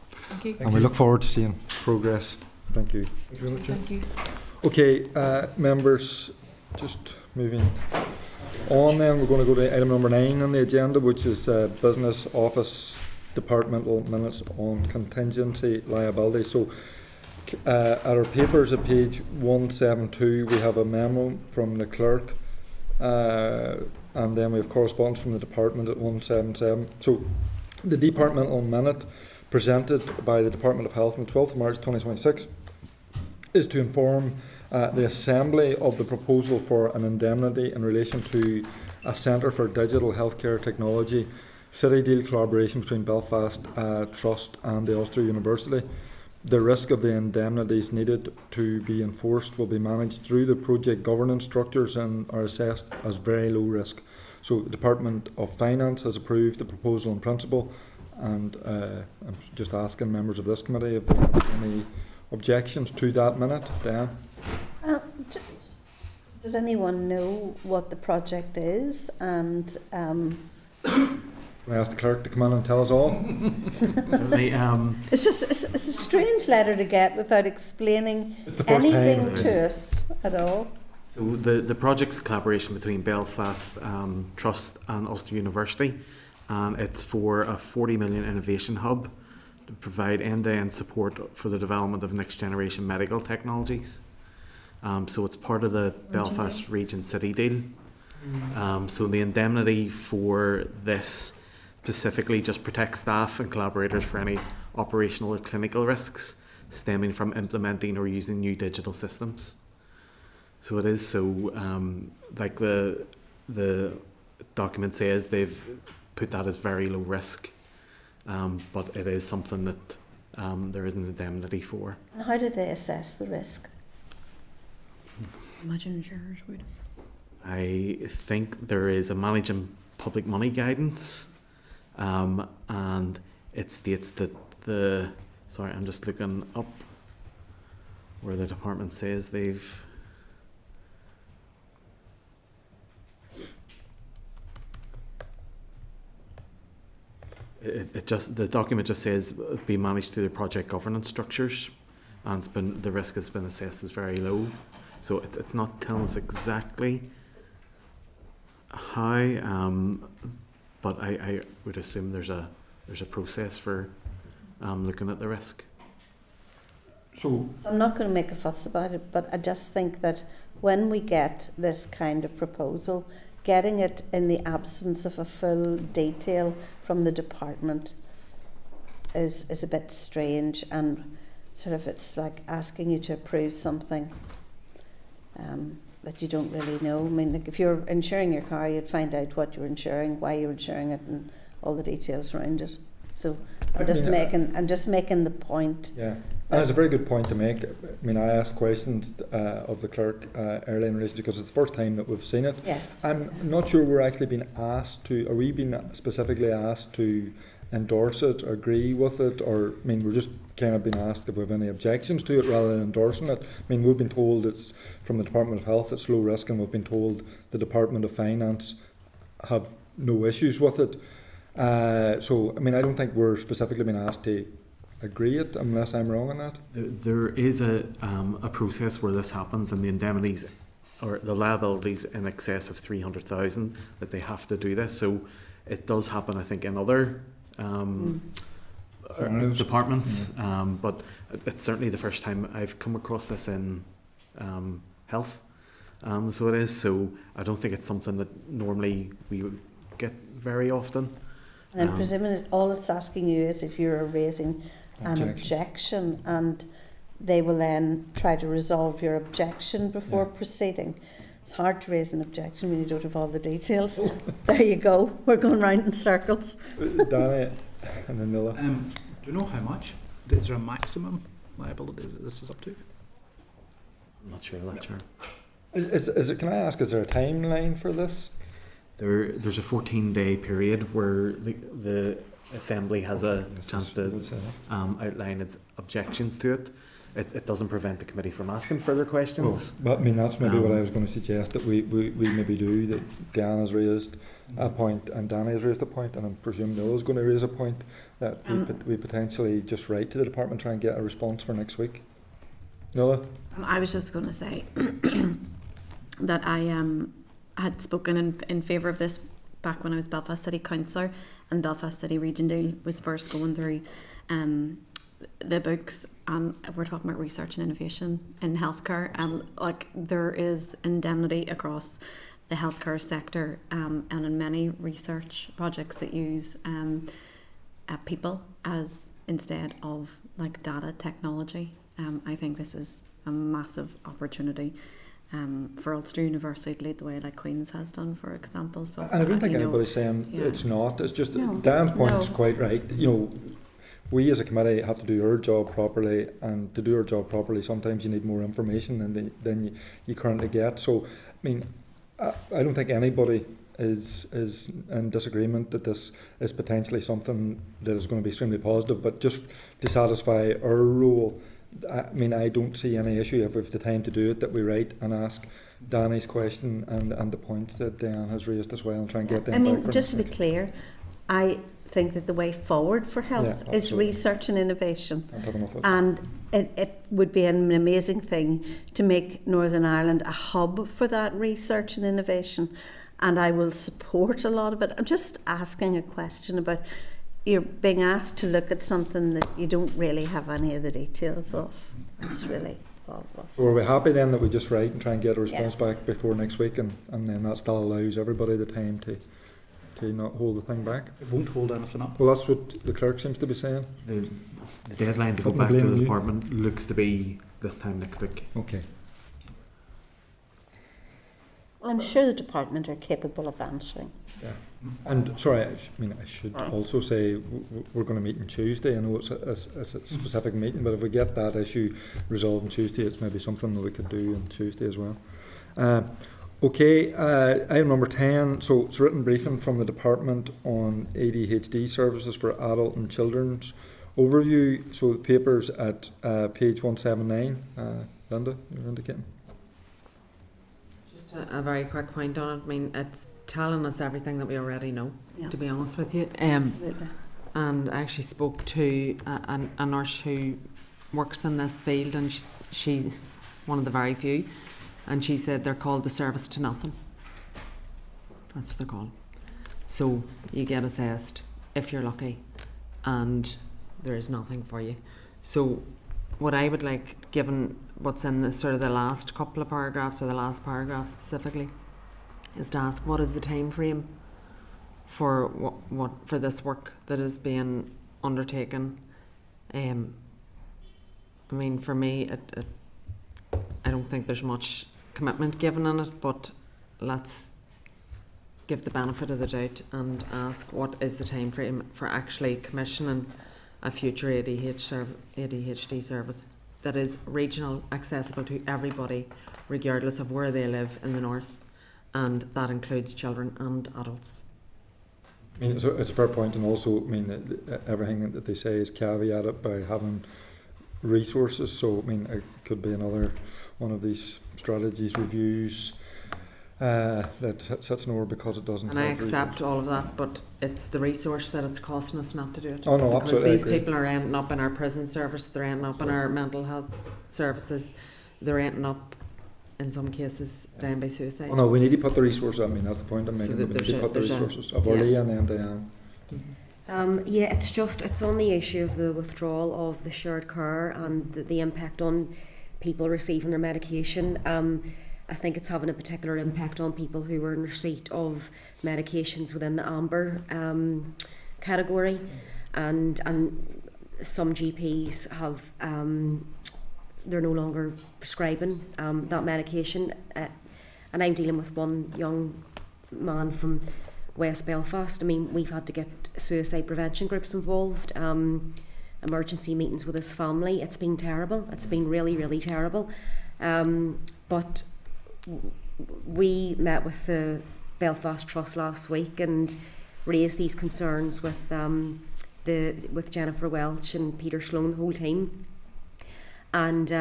Thank you. And we look forward to seeing progress. Thank you. Thank you very much. Thank you. Okay, members, just moving on then, we're going to go to item number 9 on the agenda, which is Business Office Departmental Minutes on Contingency Liability. So at our papers at page 172, we have a memo from the clerk, and then we have correspondence from the department at 177. So the departmental minute presented by the Department of Health on the 12th of March 2026 is to inform the Assembly of the proposal for an indemnity in relation to a Centre for Digital Healthcare Technology city deal collaboration between Belfast Trust and the Ulster University. The risk of the indemnities needed to be enforced will be managed through the project governance structures and are assessed as very low risk. So the Department of Finance has approved the proposal in principle, and I'm just asking members of this committee if they have any objections to that minute. Dan? Does anyone know what the project is? And Can I ask the clerk to come in and tell us all? it's a strange letter to get without explaining anything to us at all. So the project's a collaboration between Belfast Trust and Ulster University, and it's for a 40 million innovation hub to provide end-to-end support for the development of next generation medical technologies. So it's part of the Belfast Region City deal. So the indemnity for this specifically just protect staff and collaborators for any operational or clinical risks stemming from implementing or using new digital systems. So it is like the document says, they've put that as very low risk, but it is something that there is an indemnity for. And how do they assess the risk? Imagine insurers would. I think there is a managing public money guidance, and it states that sorry, I'm just looking up where the department says they've. The document just says be managed through the project governance structures, and the risk has been assessed as very low. So it's not telling us exactly how, but I would assume there's a process for looking at the risk. So I'm not going to make a fuss about it, but I just think that when we get this kind of proposal, getting it in the absence of a full detail from the department is a bit strange, and sort of it's like asking you to approve something that you don't really know. I mean, like if you're insuring your car, you'd find out what you're insuring, why you're insuring it, and all the details around it. So I'm just making the point. Yeah, and it's a very good point to make. I mean, I asked questions of the clerk earlier in relation because it's the first time that we've seen it. Yes. I'm not sure we're actually being asked to. Are we being specifically asked to endorse it, agree with it, or I mean, we're just kind of being asked if we have any objections to it rather than endorsing it. I mean, we've been told it's from the Department of Health, it's low risk, and we've been told the Department of Finance have no issues with it. So, I mean, I don't think we're specifically being asked to agree it, unless I'm wrong on that. There is a process where this happens, and the indemnities or the liabilities in excess of 300,000 that they have to do this. So it does happen, I think, in other departments, but it's certainly the first time I've come across this in health. So it is. So I don't think it's something that normally we would get very often. And I'm presuming all it's asking you is if you're raising an objection, and they will then try to resolve your objection before proceeding. It's hard to raise an objection when you don't have all the details. There you go. We're going round in circles. Danny and then Mila. Do you know how much? Is there a maximum liability that this is up to? I'm not sure of that, Chair. Is it? Can I ask? Is there a timeline for this? There's a 14-day period where the Assembly has a chance to outline its objections to it. It doesn't prevent the committee from asking further questions. But I mean, that's maybe what I was going to suggest, that we maybe do, that Diana's raised a point and Danny has raised a point, and I presume Noel's going to raise a point, that we potentially just write to the department, try and get a response for next week. Nola? I was just going to say that I had spoken in favour of this back when I was Belfast City Councillor, and Belfast City Region Deal was first going through the books, and we're talking about research and innovation in healthcare, and like there is indemnity across the healthcare sector, and in many research projects that use people as instead of like data technology. I think this is a massive opportunity for Ulster University to lead the way, like Queen's has done, for example. So, and I don't think anybody's saying it's not. It's just Dan's point is quite right. You know, we as a committee have to do our job properly, and to do our job properly, sometimes you need more information than you currently get. So, I mean, I don't think anybody is in disagreement that this is potentially something that is going to be extremely positive. But just to satisfy our role, I mean, I don't see any issue if we have the time to do it, that we write and ask Danny's question and the points that Diane has raised as well, and try and get them. I mean, just to be clear, I think that the way forward for health is research and innovation, and it would be an amazing thing to make Northern Ireland a hub for that research and innovation, and I will support a lot of it. I'm just asking a question about, you're being asked to look at something that you don't really have any of the details of. It's really all of us. So are we happy then that we just write and try and get a response back before next week, and then that still allows everybody the time to to not hold the thing back. It won't hold anything up. Well, that's what the clerk seems to be saying. The deadline to go Putting back the to blame the on you. department looks to be this time next week. Okay. Well, I'm sure the department are capable of answering. Yeah. And sorry, I should also say we're going to meet on Tuesday. I know it's a specific meeting, but if we get that issue resolved on Tuesday, it's maybe something that we could do on Tuesday as well. Okay, item number 10. So it's a written briefing from the department on ADHD services for adult and children's overview. So the paper's at page 179. Linda, you're indicating? Just a very quick point on it. I mean, it's telling us everything that we already know, to be honest with you. Absolutely. And I actually spoke to a nurse who works in this field, and she's one of the very few, and she said they're called the service to nothing. That's what they're called. So you get assessed if you're lucky, and there is nothing for you. So what I would like, given what's in the sort of the last couple of paragraphs, or the last paragraph specifically, is to ask, what is the time frame for what for this work that is being undertaken? I mean, for me, I don't think there's much commitment given in it, but let's give the benefit of the doubt and ask, what is the time frame for actually commissioning a future ADHD service that is regional, accessible to everybody, regardless of where they live in the north, and that includes children and adults. I mean, it's a fair point, and also, I mean, everything that they say is caveated by having resources. So, I mean, it could be another one of these strategies, reviews that sits nowhere because it doesn't. And I accept all of that, but it's the resource that it's costing us not to do it. Oh no, because absolutely. Because these people are ending up in our prison service, they're ending up in our mental health services, they're ending up, in some cases, dying by suicide. Oh no, we need to put the resources. I mean, that's the point I'm making. So we need to put the resources of early and then Diane. Yeah, it's on the issue of the withdrawal of the shared care and the impact on people receiving their medication. I think it's having a particular impact on people who are in receipt of medications within the amber category, and some GPs have they're no longer prescribing that medication, and I'm dealing with one young man from West Belfast. I mean, we've had to get suicide prevention groups involved, emergency meetings with his family. It's been terrible. It's been really, really terrible. But we met with the Belfast Trust last week and raised these concerns with Jennifer Welch and Peter Sloan, the whole team. And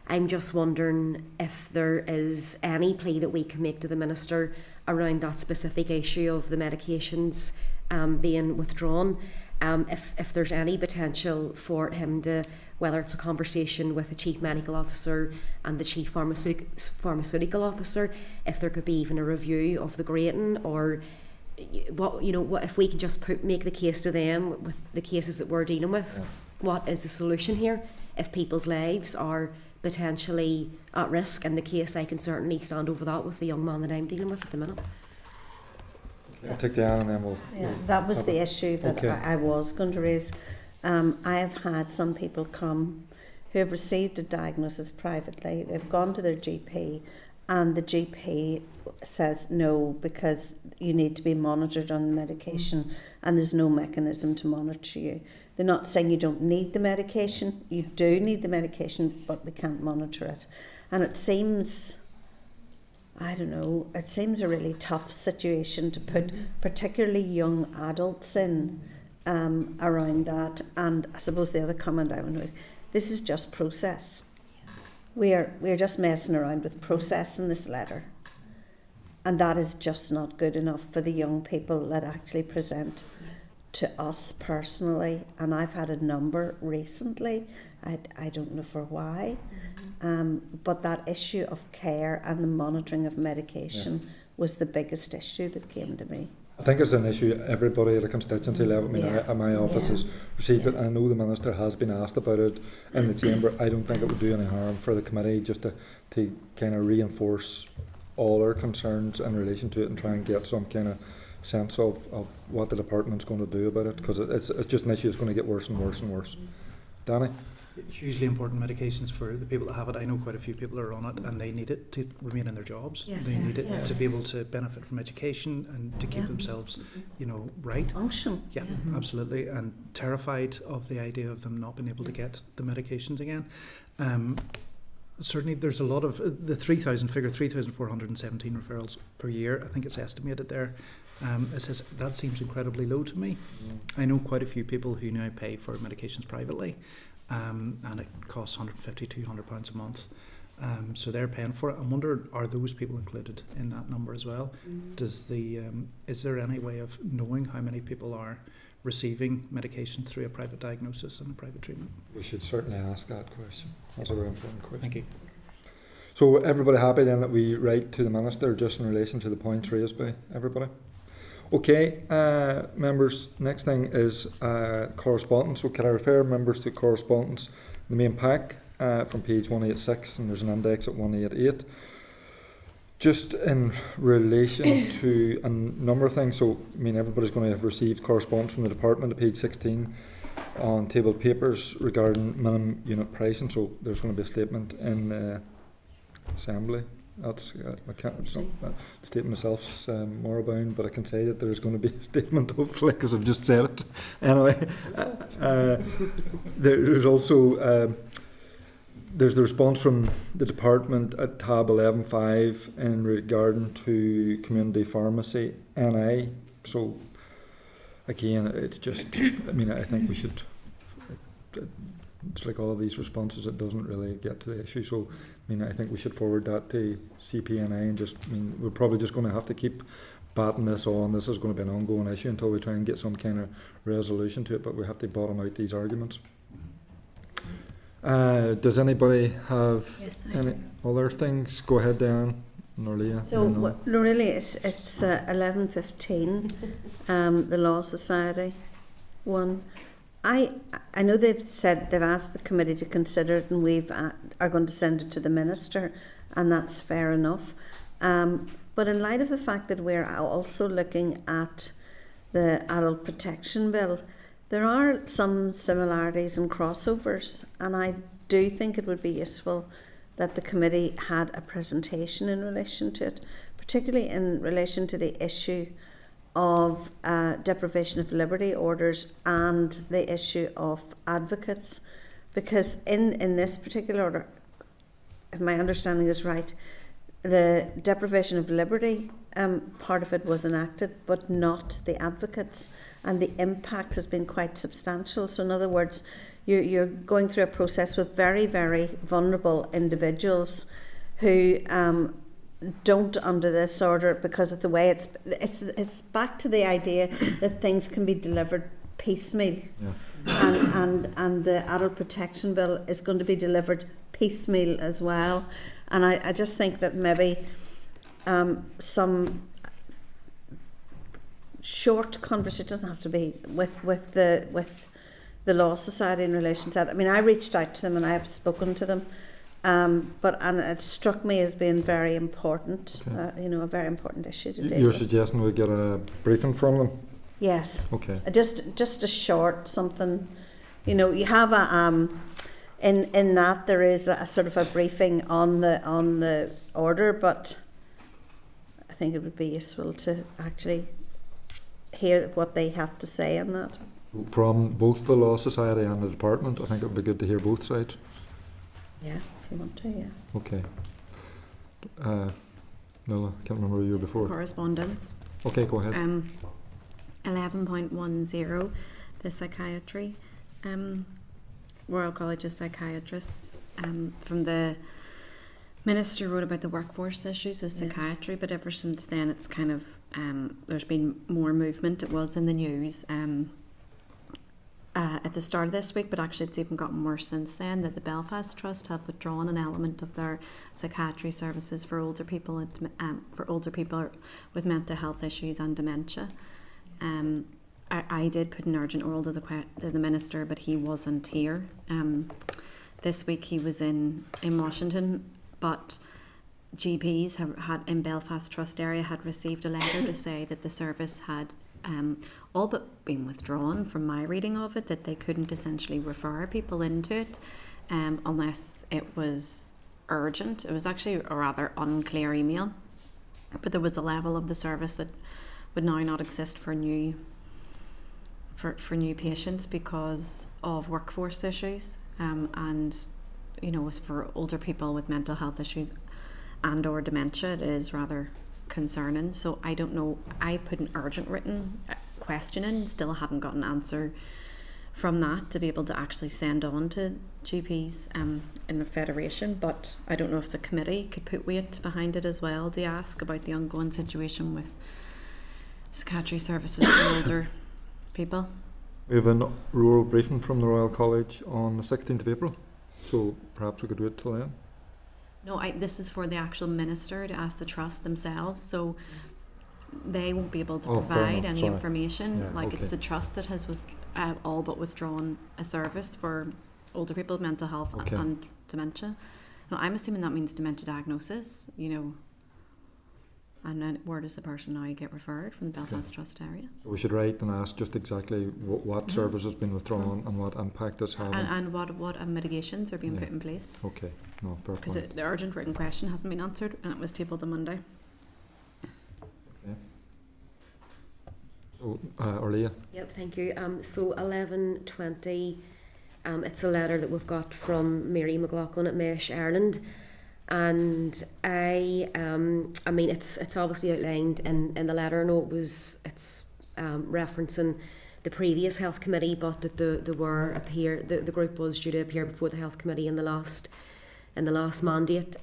I'm just wondering if there is any plea that we can make to the Minister around that specific issue of the medications being withdrawn. If there's any potential for him to, whether it's a conversation with the Chief Medical Officer and the Chief Pharmaceutical Officer, if there could be even a review of the grading, or what if we can just make the case to them with the cases that we're dealing with. Yeah. What is the solution here? If people's lives are potentially at risk in the case, I can certainly stand over that with the young man that I'm dealing with at the minute. I'll take Diane and then we'll... That was the issue that I was going to raise. I have had some people come who have received a diagnosis privately. They've gone to their GP and the GP says no, because you need to be monitored on the medication and there's no mechanism to monitor you. They're not saying you don't need the medication. You do need the medication, but we can't monitor it. And it seems... I don't know, it seems a really tough situation to put particularly young adults in around that. And I suppose the other comment I would make, this is just process. We're just messing around with process in this letter. And that is just not good enough for the young people that actually present to us personally. And I've had a number recently, I don't know for why. But that issue of care and the monitoring of medication was the biggest issue that came to me. I think it's an issue everybody at a constituency level. I mean, my office has received it, and I know the Minister has been asked about it in the chamber. I don't think it would do any harm for the committee just to kind of reinforce all our concerns in relation to it and try and get some kind of sense of what the department's going to do about it, because it's just an issue that's going to get worse and worse and worse. Danny? Hugely important medications for the people that have it. I know quite a few people are on it and they need it to remain in their jobs. Yes. They need it Yes. to be able to benefit from education and to keep themselves, right. Function. Yeah, absolutely. And terrified of the idea of them not being able to get the medications again. Certainly there's a lot of the 3,417 referrals per year. I think it's estimated there. It says that seems incredibly low to me. I know quite a few people who now pay for medications privately, and it costs £150, £200 a month. So they're paying for it. I wonder, are those people included in that number as well? Does is there any way of knowing how many people are receiving medication through a private diagnosis and a private treatment? We should certainly ask that question. That's a very important question. Thank you. So everybody happy then that we write to the Minister just in relation to the points raised by everybody? Okay, members, next thing is correspondence. So can I refer members to correspondence, the main pack from page 186, and there's an index at 188. Just in relation to a number of things, so I mean everybody's going to have received correspondence from the department at page 16 on tabled papers regarding minimum unit pricing. So there's going to be a statement in the Assembly. That's I can't. It's not, the statement itself's moribund, but I can say that there's going to be a statement hopefully because I've just said it. Anyway, there's also. There's the response from the department at tab 11.5 in regard to community pharmacy NI. So again, it's just, I mean, I think we should, it's like all of these responses, it doesn't really get to the issue. So, I mean, I think we should forward that to CPNI and just, I mean, we're probably just going to have to keep batting this on. This is going to be an ongoing issue until we try and get some kind of resolution to it, but we have to bottom out these arguments. Does anybody have any other things? Go ahead, Dan. Norlia. So really, it's 11:15. The Law Society one. I know they've asked the committee to consider it, and we've are going to send it to the minister, and that's fair enough. But in light of the fact that we're also looking at the adult protection bill, there are some similarities and crossovers, and I do think it would be useful that the committee had a presentation in relation to it, particularly in relation to the issue of deprivation of liberty orders and the issue of advocates, because in this particular order, if my understanding is right, the deprivation of liberty part of it was enacted, but not the advocates, and the impact has been quite substantial. So in other words, you're going through a process with very, very vulnerable individuals who don't under this order, because of the way it's back to the idea that things can be delivered piecemeal. And the adult protection bill is going to be delivered piecemeal as well. And I just think that maybe some short conversation, doesn't have to be with the Law Society in relation to that. I mean, I reached out to them and I have spoken to them, but it struck me as being very important. Okay. A very important issue to deal with. You're suggesting we get a briefing from them? Yes. Okay. Just a short something. You have a in that there is a sort of a briefing on the order, but I think it would be useful to actually hear what they have to say on that. From both the Law Society and the department, I think it would be good to hear both sides. Yeah, if you want to, yeah. Okay. No, I can't remember who you were before. Correspondence. Okay, go ahead. 11.10, the psychiatry. Royal College of Psychiatrists. From the Minister wrote about the workforce issues with psychiatry, but ever since then it's kind of there's been more movement. It was in the news at the start of this week, but actually it's even gotten worse since then, that the Belfast Trust have withdrawn an element of their psychiatry services for older people with mental health issues and dementia. I did put an urgent oral to the Minister, but he wasn't here. This week he was in Washington, but GPs had in Belfast Trust area had received a letter to say that the service had all but been withdrawn from my reading of it, that they couldn't essentially refer people into it unless it was urgent. It was actually a rather unclear email, but there was a level of the service that would now not exist for new patients because of workforce issues, and as for older people with mental health issues and or dementia, it is rather concerning. So I don't know, I put an urgent written question in, still haven't got an answer from that to be able to actually send on to GPs in the Federation, but I don't know if the committee could put weight behind it as well to ask about the ongoing situation with psychiatry services for older people. We have a rural briefing from the Royal College on the 16th of April, so perhaps we could do it till then. No, this is for the actual minister to ask the trust themselves, so they won't be able to provide any information. It's the trust that has all but withdrawn a service for older people with mental health and dementia. No, I'm assuming that means dementia diagnosis, and then where does the person now get referred from the Belfast Trust area? So we should write and ask just exactly what service has been withdrawn and what impact it's having. And what mitigations are being put in place. Okay, no, fair point. Because the urgent written question hasn't been answered and it was tabled on Monday. Okay. So, Orlia? Yep, thank you. So 1120, it's a letter that we've got from Mary McLaughlin at Mesh, Ireland. And I mean, it's obviously outlined in the letter. I know it's referencing the previous health committee, but that the group was due to appear before the health committee in the last mandate.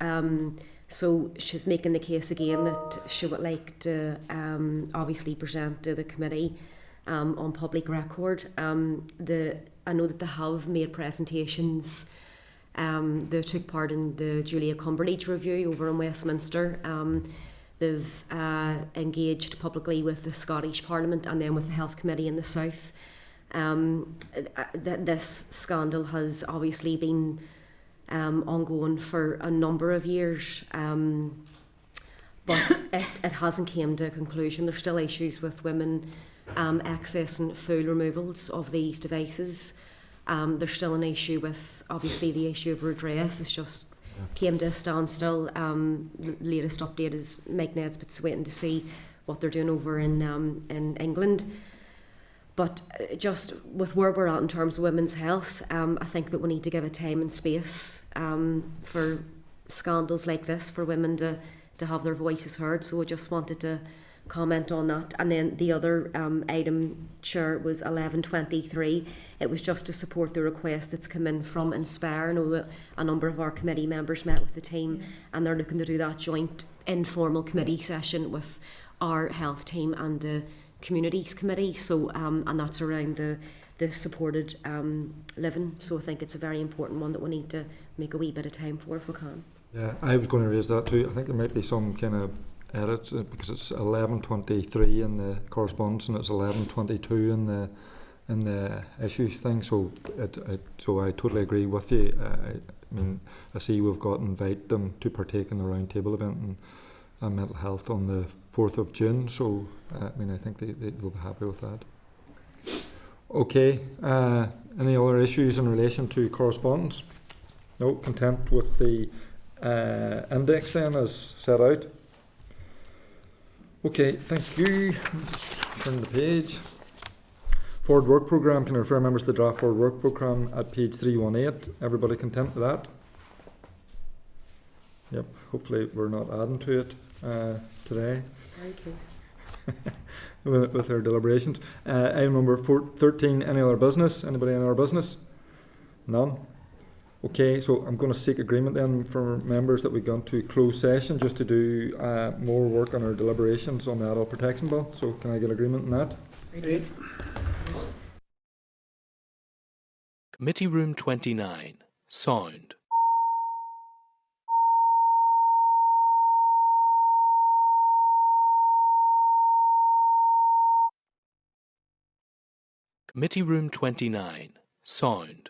So she's making the case again that she would like to obviously present to the committee on public record. I know that they have made presentations. They took part in the Julia Cumberledge review over in Westminster. They've engaged publicly with the Scottish Parliament and then with the Health Committee in the South. This scandal has obviously been ongoing for a number of years, but it hasn't came to a conclusion. There's still issues with women accessing full removals of these devices. There's still an issue with, obviously, the issue of redress. It's just came to a standstill. The latest update is Mike Nesbitt's waiting to see what they're doing over in England. But just with where we're at in terms of women's health, I think that we need to give a time and space for scandals like this, for women to have their voices heard. So I just wanted to comment on that. And then the other item, Chair, was 1123. It was just to support the request that's come in from Inspire. I know that a number of our committee members met with the team and they're looking to do that joint informal committee session with our health team and the Communities Committee. So and that's around the supported living. So I think it's a very important one that we need to make a wee bit of time for if we can. Yeah, I was going to raise that too. I think there might be some kind of edits because it's 1123 in the correspondence and it's 1122 in the issues thing. So so I totally agree with you. I mean, I see we've got to invite them to partake in the roundtable event and mental health on the 4th of June. So I mean, I think they will be happy with that. Okay. Any other issues in relation to correspondence? No. Content with the index then as set out. Okay, thank you. Just turn the page. Forward work programme. Can I refer members to the draft forward work programme at page 318? Everybody content with that? Yep. Hopefully we're not adding to it today. Thank you. with our deliberations. Item number 13. Any other business? Anybody in our business? None. Okay, so I'm going to seek agreement then for members that we go into closed session just to do more work on our deliberations on the Adult Protection Bill. So can I get agreement on that? Great. Committee Room 29. Sound. Committee Room 29. Sound.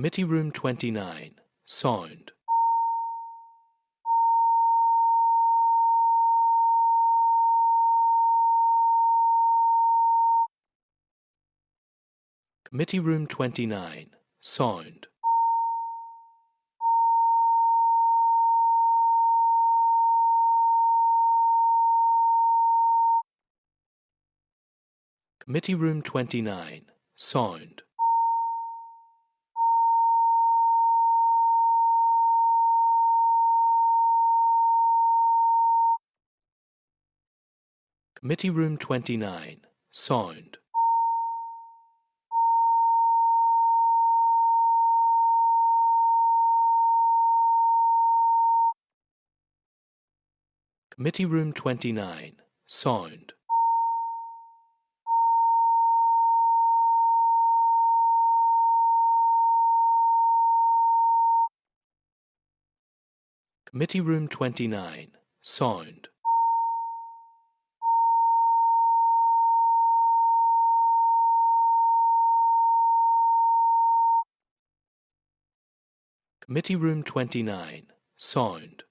Committee Room 29, Sound. Committee Room 29, Sound. Committee Room 29, Sound. Committee Room 29, Sound. Committee Room 29, Sound. Committee Room 29, Sound. Committee Room 29, Sound.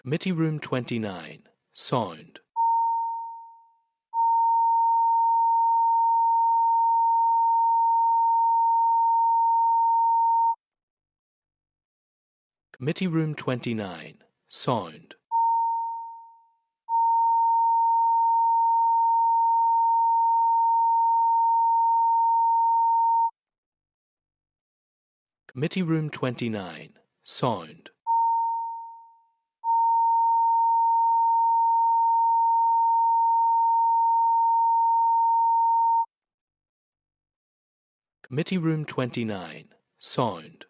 Committee Room 29, Sound. Committee Room 29, Sound. Committee Room 29, Sound. Committee Room 29, Sound.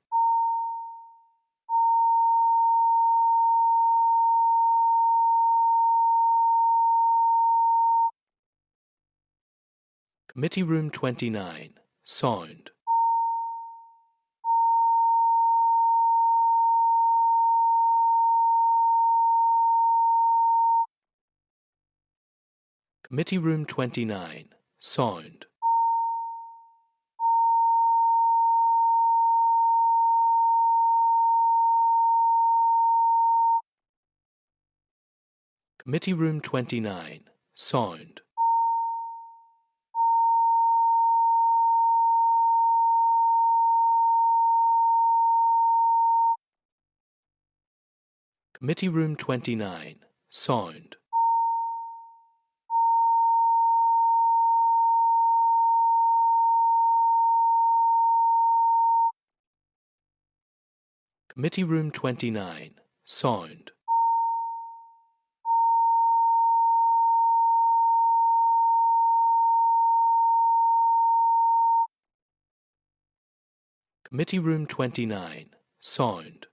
Committee Room 29, Sound. Committee Room 29, Sound. Committee Room 29, Sound. Committee Room 29, Sound. Committee Room 29, Sound. Committee Room 29, Sound.